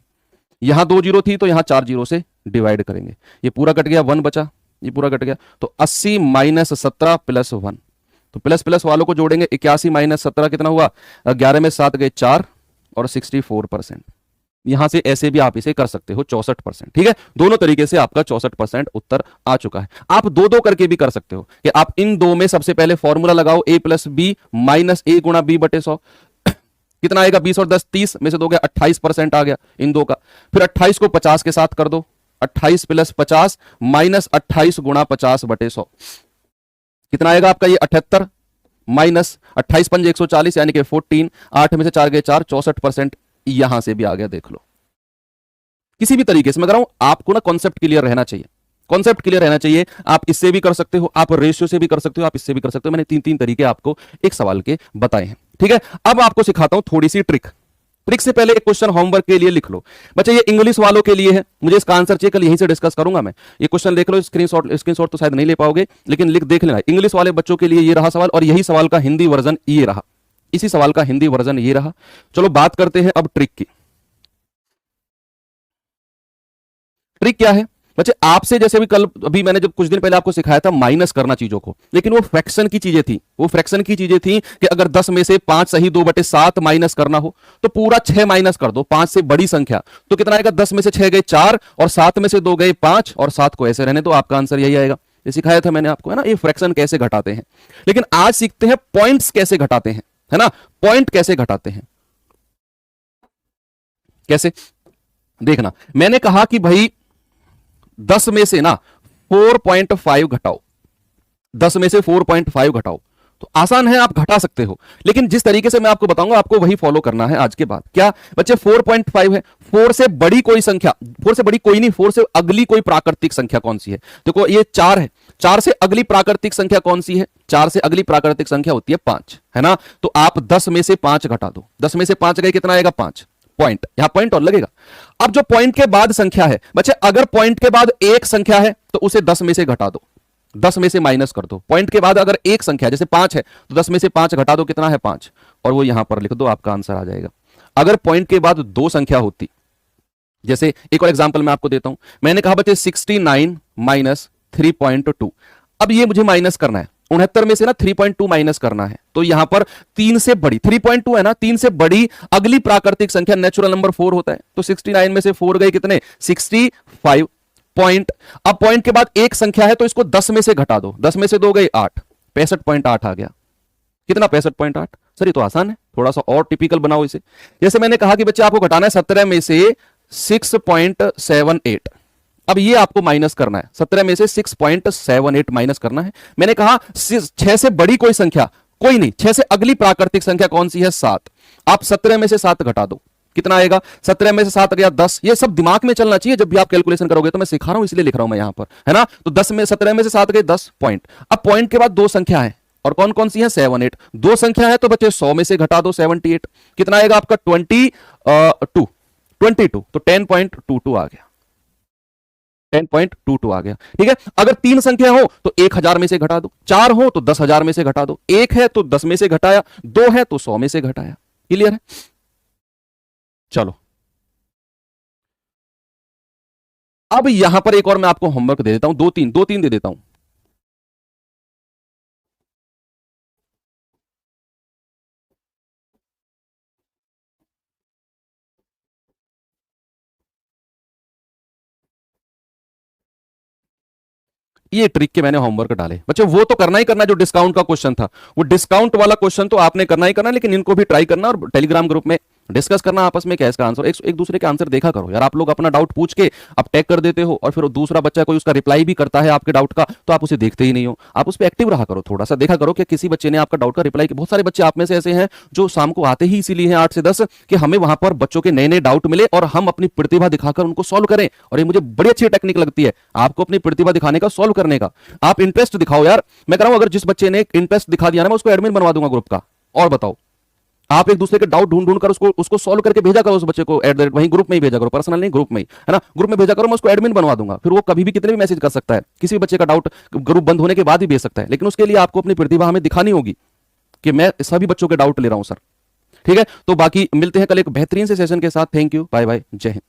यहां 2 जीरो थी तो यहां 4 जीरो से डिवाइड करेंगे, ये पूरा कट गया, 1 बचा, ये पूरा कट गया, तो 80 माइनस 17 प्लस 1, तो प्लस प्लस वालों को जोड़ेंगे, 81 माइनस 17 कितना हुआ? 11 में 7 गए 4, और 64%। यहां से ऐसे भी आप इसे कर सकते हो 64%। ठीक है, दोनों तरीके से आपका 64% उत्तर आ चुका है। आप दो दो करके भी कर सकते हो कि आप इन दो में सबसे पहले फॉर्मूला लगाओ, a plus B minus A गुणा बी बटे 100, कितना आएगा? 20 और 10 30 में से 2 गया, 28% आ गया इन दो का। फिर 28 को 50 के साथ कर दो, 28 प्लस 50 माइनस 28 गुणा 50 बटे 100, कितना आएगा आपका? ये 78 माइनस 28 पंज 140 यानी कि 14, 8 में से 4 गए 4, 64% यहां से भी आ गया। देख लो, किसी भी तरीके से मैं कह रहा हूं, आपको ना कॉन्सेप्ट क्लियर रहना चाहिए, कॉन्सेप्ट क्लियर रहना चाहिए। आप इससे भी कर सकते हो, आप रेशियो से भी कर सकते हो, आप इससे भी कर सकते हो। मैंने 3 तरीके आपको एक सवाल के बताए हैं। ठीक है, अब आपको सिखाता हूं थोड़ी सी ट्रिक। ट्रिक से पहले एक क्वेश्चन होमवर्क के लिए लिख लो बच्चे, ये इंग्लिश वालों के लिए है, मुझे इसका आंसर चाहिए, कल यहीं से डिस्कस करूंगा मैं। ये क्वेश्चन लिख लो, स्क्रीनशॉट तो शायद नहीं ले पाओगे, लेकिन लिख देख लेना। इंग्लिश वाले बच्चों के लिए ये रहा सवाल, और यही सवाल का हिंदी वर्जन ये रहा, इसी सवाल का हिंदी वर्जन ये रहा। चलो बात करते हैं अब ट्रिक की। ट्रिक क्या है बच्चे? आपसे जैसे भी कल अभी मैंने जब कुछ दिन पहले आपको सिखाया था माइनस करना चीजों को, लेकिन वो फ्रैक्शन की चीजें थी, वो फ्रैक्शन की चीजें थी कि अगर 10 में से 5 सही 2/7 माइनस करना हो तो पूरा 6 माइनस कर दो, 5 से बड़ी संख्या, तो कितना आएगा? 10 में से 6 गए 4, और 7 में से 2 गए 5, और 7 को ऐसे रहने तो आपका आंसर यही आएगा। ये सिखाया था मैंने आपको, है ना, ये फ्रैक्शन कैसे घटाते हैं। लेकिन आज सीखते हैं पॉइंट्स कैसे घटाते हैं, है ना, पॉइंट कैसे घटाते हैं। कैसे देखना, मैंने कहा कि भाई 10 में से ना 4.5 घटाओ, 10 में से 4.5 घटाओ, तो आसान है, आप घटा सकते हो, लेकिन जिस तरीके से मैं आपको बताऊंगा आपको वही फॉलो करना है आज के बाद। क्या बच्चे 4.5 है, 4 से बड़ी कोई संख्या, 4 से बड़ी कोई नहीं, 4 से अगली कोई प्राकृतिक संख्या कौन सी है? देखो ये 4 है, 4 से अगली प्राकृतिक संख्या कौन सी है? 4 से अगली प्राकृतिक संख्या होती है 5, है ना? तो आप 10 में से 5 घटा दो, 10 में से 5 गए कितना आएगा? 5 पॉइंट, यहां पॉइंट और लगेगा। अब जो पॉइंट के बाद संख्या है बच्चे, अगर पॉइंट के बाद एक संख्या है तो उसे 10 में से घटा दो, 10 में से माइनस कर दो। पॉइंट के बाद अगर एक संख्या जैसे 5 है तो 10 में से 5 घटा दो, कितना है? 5, और वो यहां पर लिख दो, आपका आंसर आ जाएगा। अगर पॉइंट के बाद दो संख्या होती, जैसे एक और एग्जांपल मैं आपको देता हूं, मैंने कहा बच्चे 69 माइनस 3.2, अब ये मुझे माइनस करना है, 69 में से ना 3.2 माइनस करना है, तो यहां पर 3 से बड़ी 3.2 है ना, 3 से बड़ी अगली प्राकृतिक संख्या नेचुरल नंबर 4 होता है, तो 69 में से 4 गए कितने? 65 पॉइंट। अब पॉइंट के बाद एक संख्या है तो इसको 10 में से घटा दो, 10 में से 2 गए 8, 65.8 आ गया। कितना? 65.8। सर ये तो आसान है, थोड़ा सा और टिपिकल बनाओ इसे। जैसे मैंने कहा कि बच्चे आपको घटाना है 17 में से 6.78, अब ये आपको माइनस करना है, 17 में से 6.78 माइनस करना है। मैंने कहा 6 से बड़ी कोई संख्या कोई नहीं, 6 से अगली प्राकृतिक संख्या कौन सी है? 7। आप 17 में से 7 घटा दो, कितना आएगा? 17 में से 7 गया 10। ये सब दिमाग में चलना चाहिए जब भी आप कैलकुलेशन करोगे, तो मैं सिखा रहा हूं इसलिए लिख रहा हूं मैं यहां पर, है ना? तो 17 में से 7 गए 10 पॉइंट। अब पॉइंट के बाद दो संख्या है, और कौन कौन सी है? 7 8। दो संख्या है तो बच्चे 100 में से घटा दो 78, कितना आएगा आपका? 22, तो 10.22 आ गया, 10.22 आ गया। ठीक है, अगर 3 संख्या हो तो 1000 में से घटा दो, 4 हो तो 10,000 में से घटा दो, 1 है तो 10 में से घटाया, 2 है तो 100 में से घटाया। क्लियर है? चलो अब यहां पर एक और मैं आपको होमवर्क दे देता हूं, दो तीन दे देता हूं। ये ट्रिक के मैंने होमवर्क डाले बच्चों, वो तो करना ही करना जो डिस्काउंट का क्वेश्चन था, वो डिस्काउंट वाला क्वेश्चन तो आपने करना ही करना, लेकिन इनको भी ट्राई करना और टेलीग्राम ग्रुप में डिस्कस करना आपस में क्या इसका आंसर, एक दूसरे के आंसर देखा करो यार। आप लोग अपना डाउट पूछ के आप टैग कर देते हो और फिर दूसरा बच्चा कोई उसका रिप्लाई भी करता है आपके डाउट का, तो आप उसे देखते ही नहीं हो। आप उस पर एक्टिव रहा करो, थोड़ा सा देखा करो कि किसी बच्चे ने आपका डाउट का रिप्लाई किया। बहुत सारे बच्चे आप में से ऐसे हैं जो शाम को आते ही इसीलिए हैं 8 से 10 कि हमें वहां पर बच्चों के नए नए डाउट मिले और हम अपनी प्रतिभा दिखाकर उनको सॉल्व करें, और ये मुझे बड़ी अच्छी टेक्निक लगती है आपको अपनी प्रतिभा दिखाने का, सॉल्व करने का। आप इंटरेस्ट दिखाओ यार, मैं कह रहा हूं अगर जिस बच्चे ने इंटरेस्ट दिखा दिया ना, मैं उसको एडमिन बनवा दूंगा ग्रुप का। और बताओ, आप एक दूसरे के डाउट ढूंढ ढूंढ कर उसको सॉल्व करके भेजा करो उस बच्चे को, वहीं ग्रुप में ही भेजा करो, पर्सनल नहीं, ग्रुप में ही, है ना? ग्रुप में भेजा करो, मैं उसको एडमिन बनवा दूंगा, फिर वो कभी भी कितने भी मैसेज कर सकता है, किसी बच्चे का डाउट ग्रुप बंद होने के बाद ही भेज सकता है। लेकिन उसके लिए आपको अपनी प्रतिभा हमें दिखानी होगी कि मैं सभी बच्चों के डाउट ले रहा हूं सर। ठीक है, तो बाकी मिलते हैं कल एक बेहतरीन से सेशन के साथ। थैंक यू, बाय बाय, जय हिंद।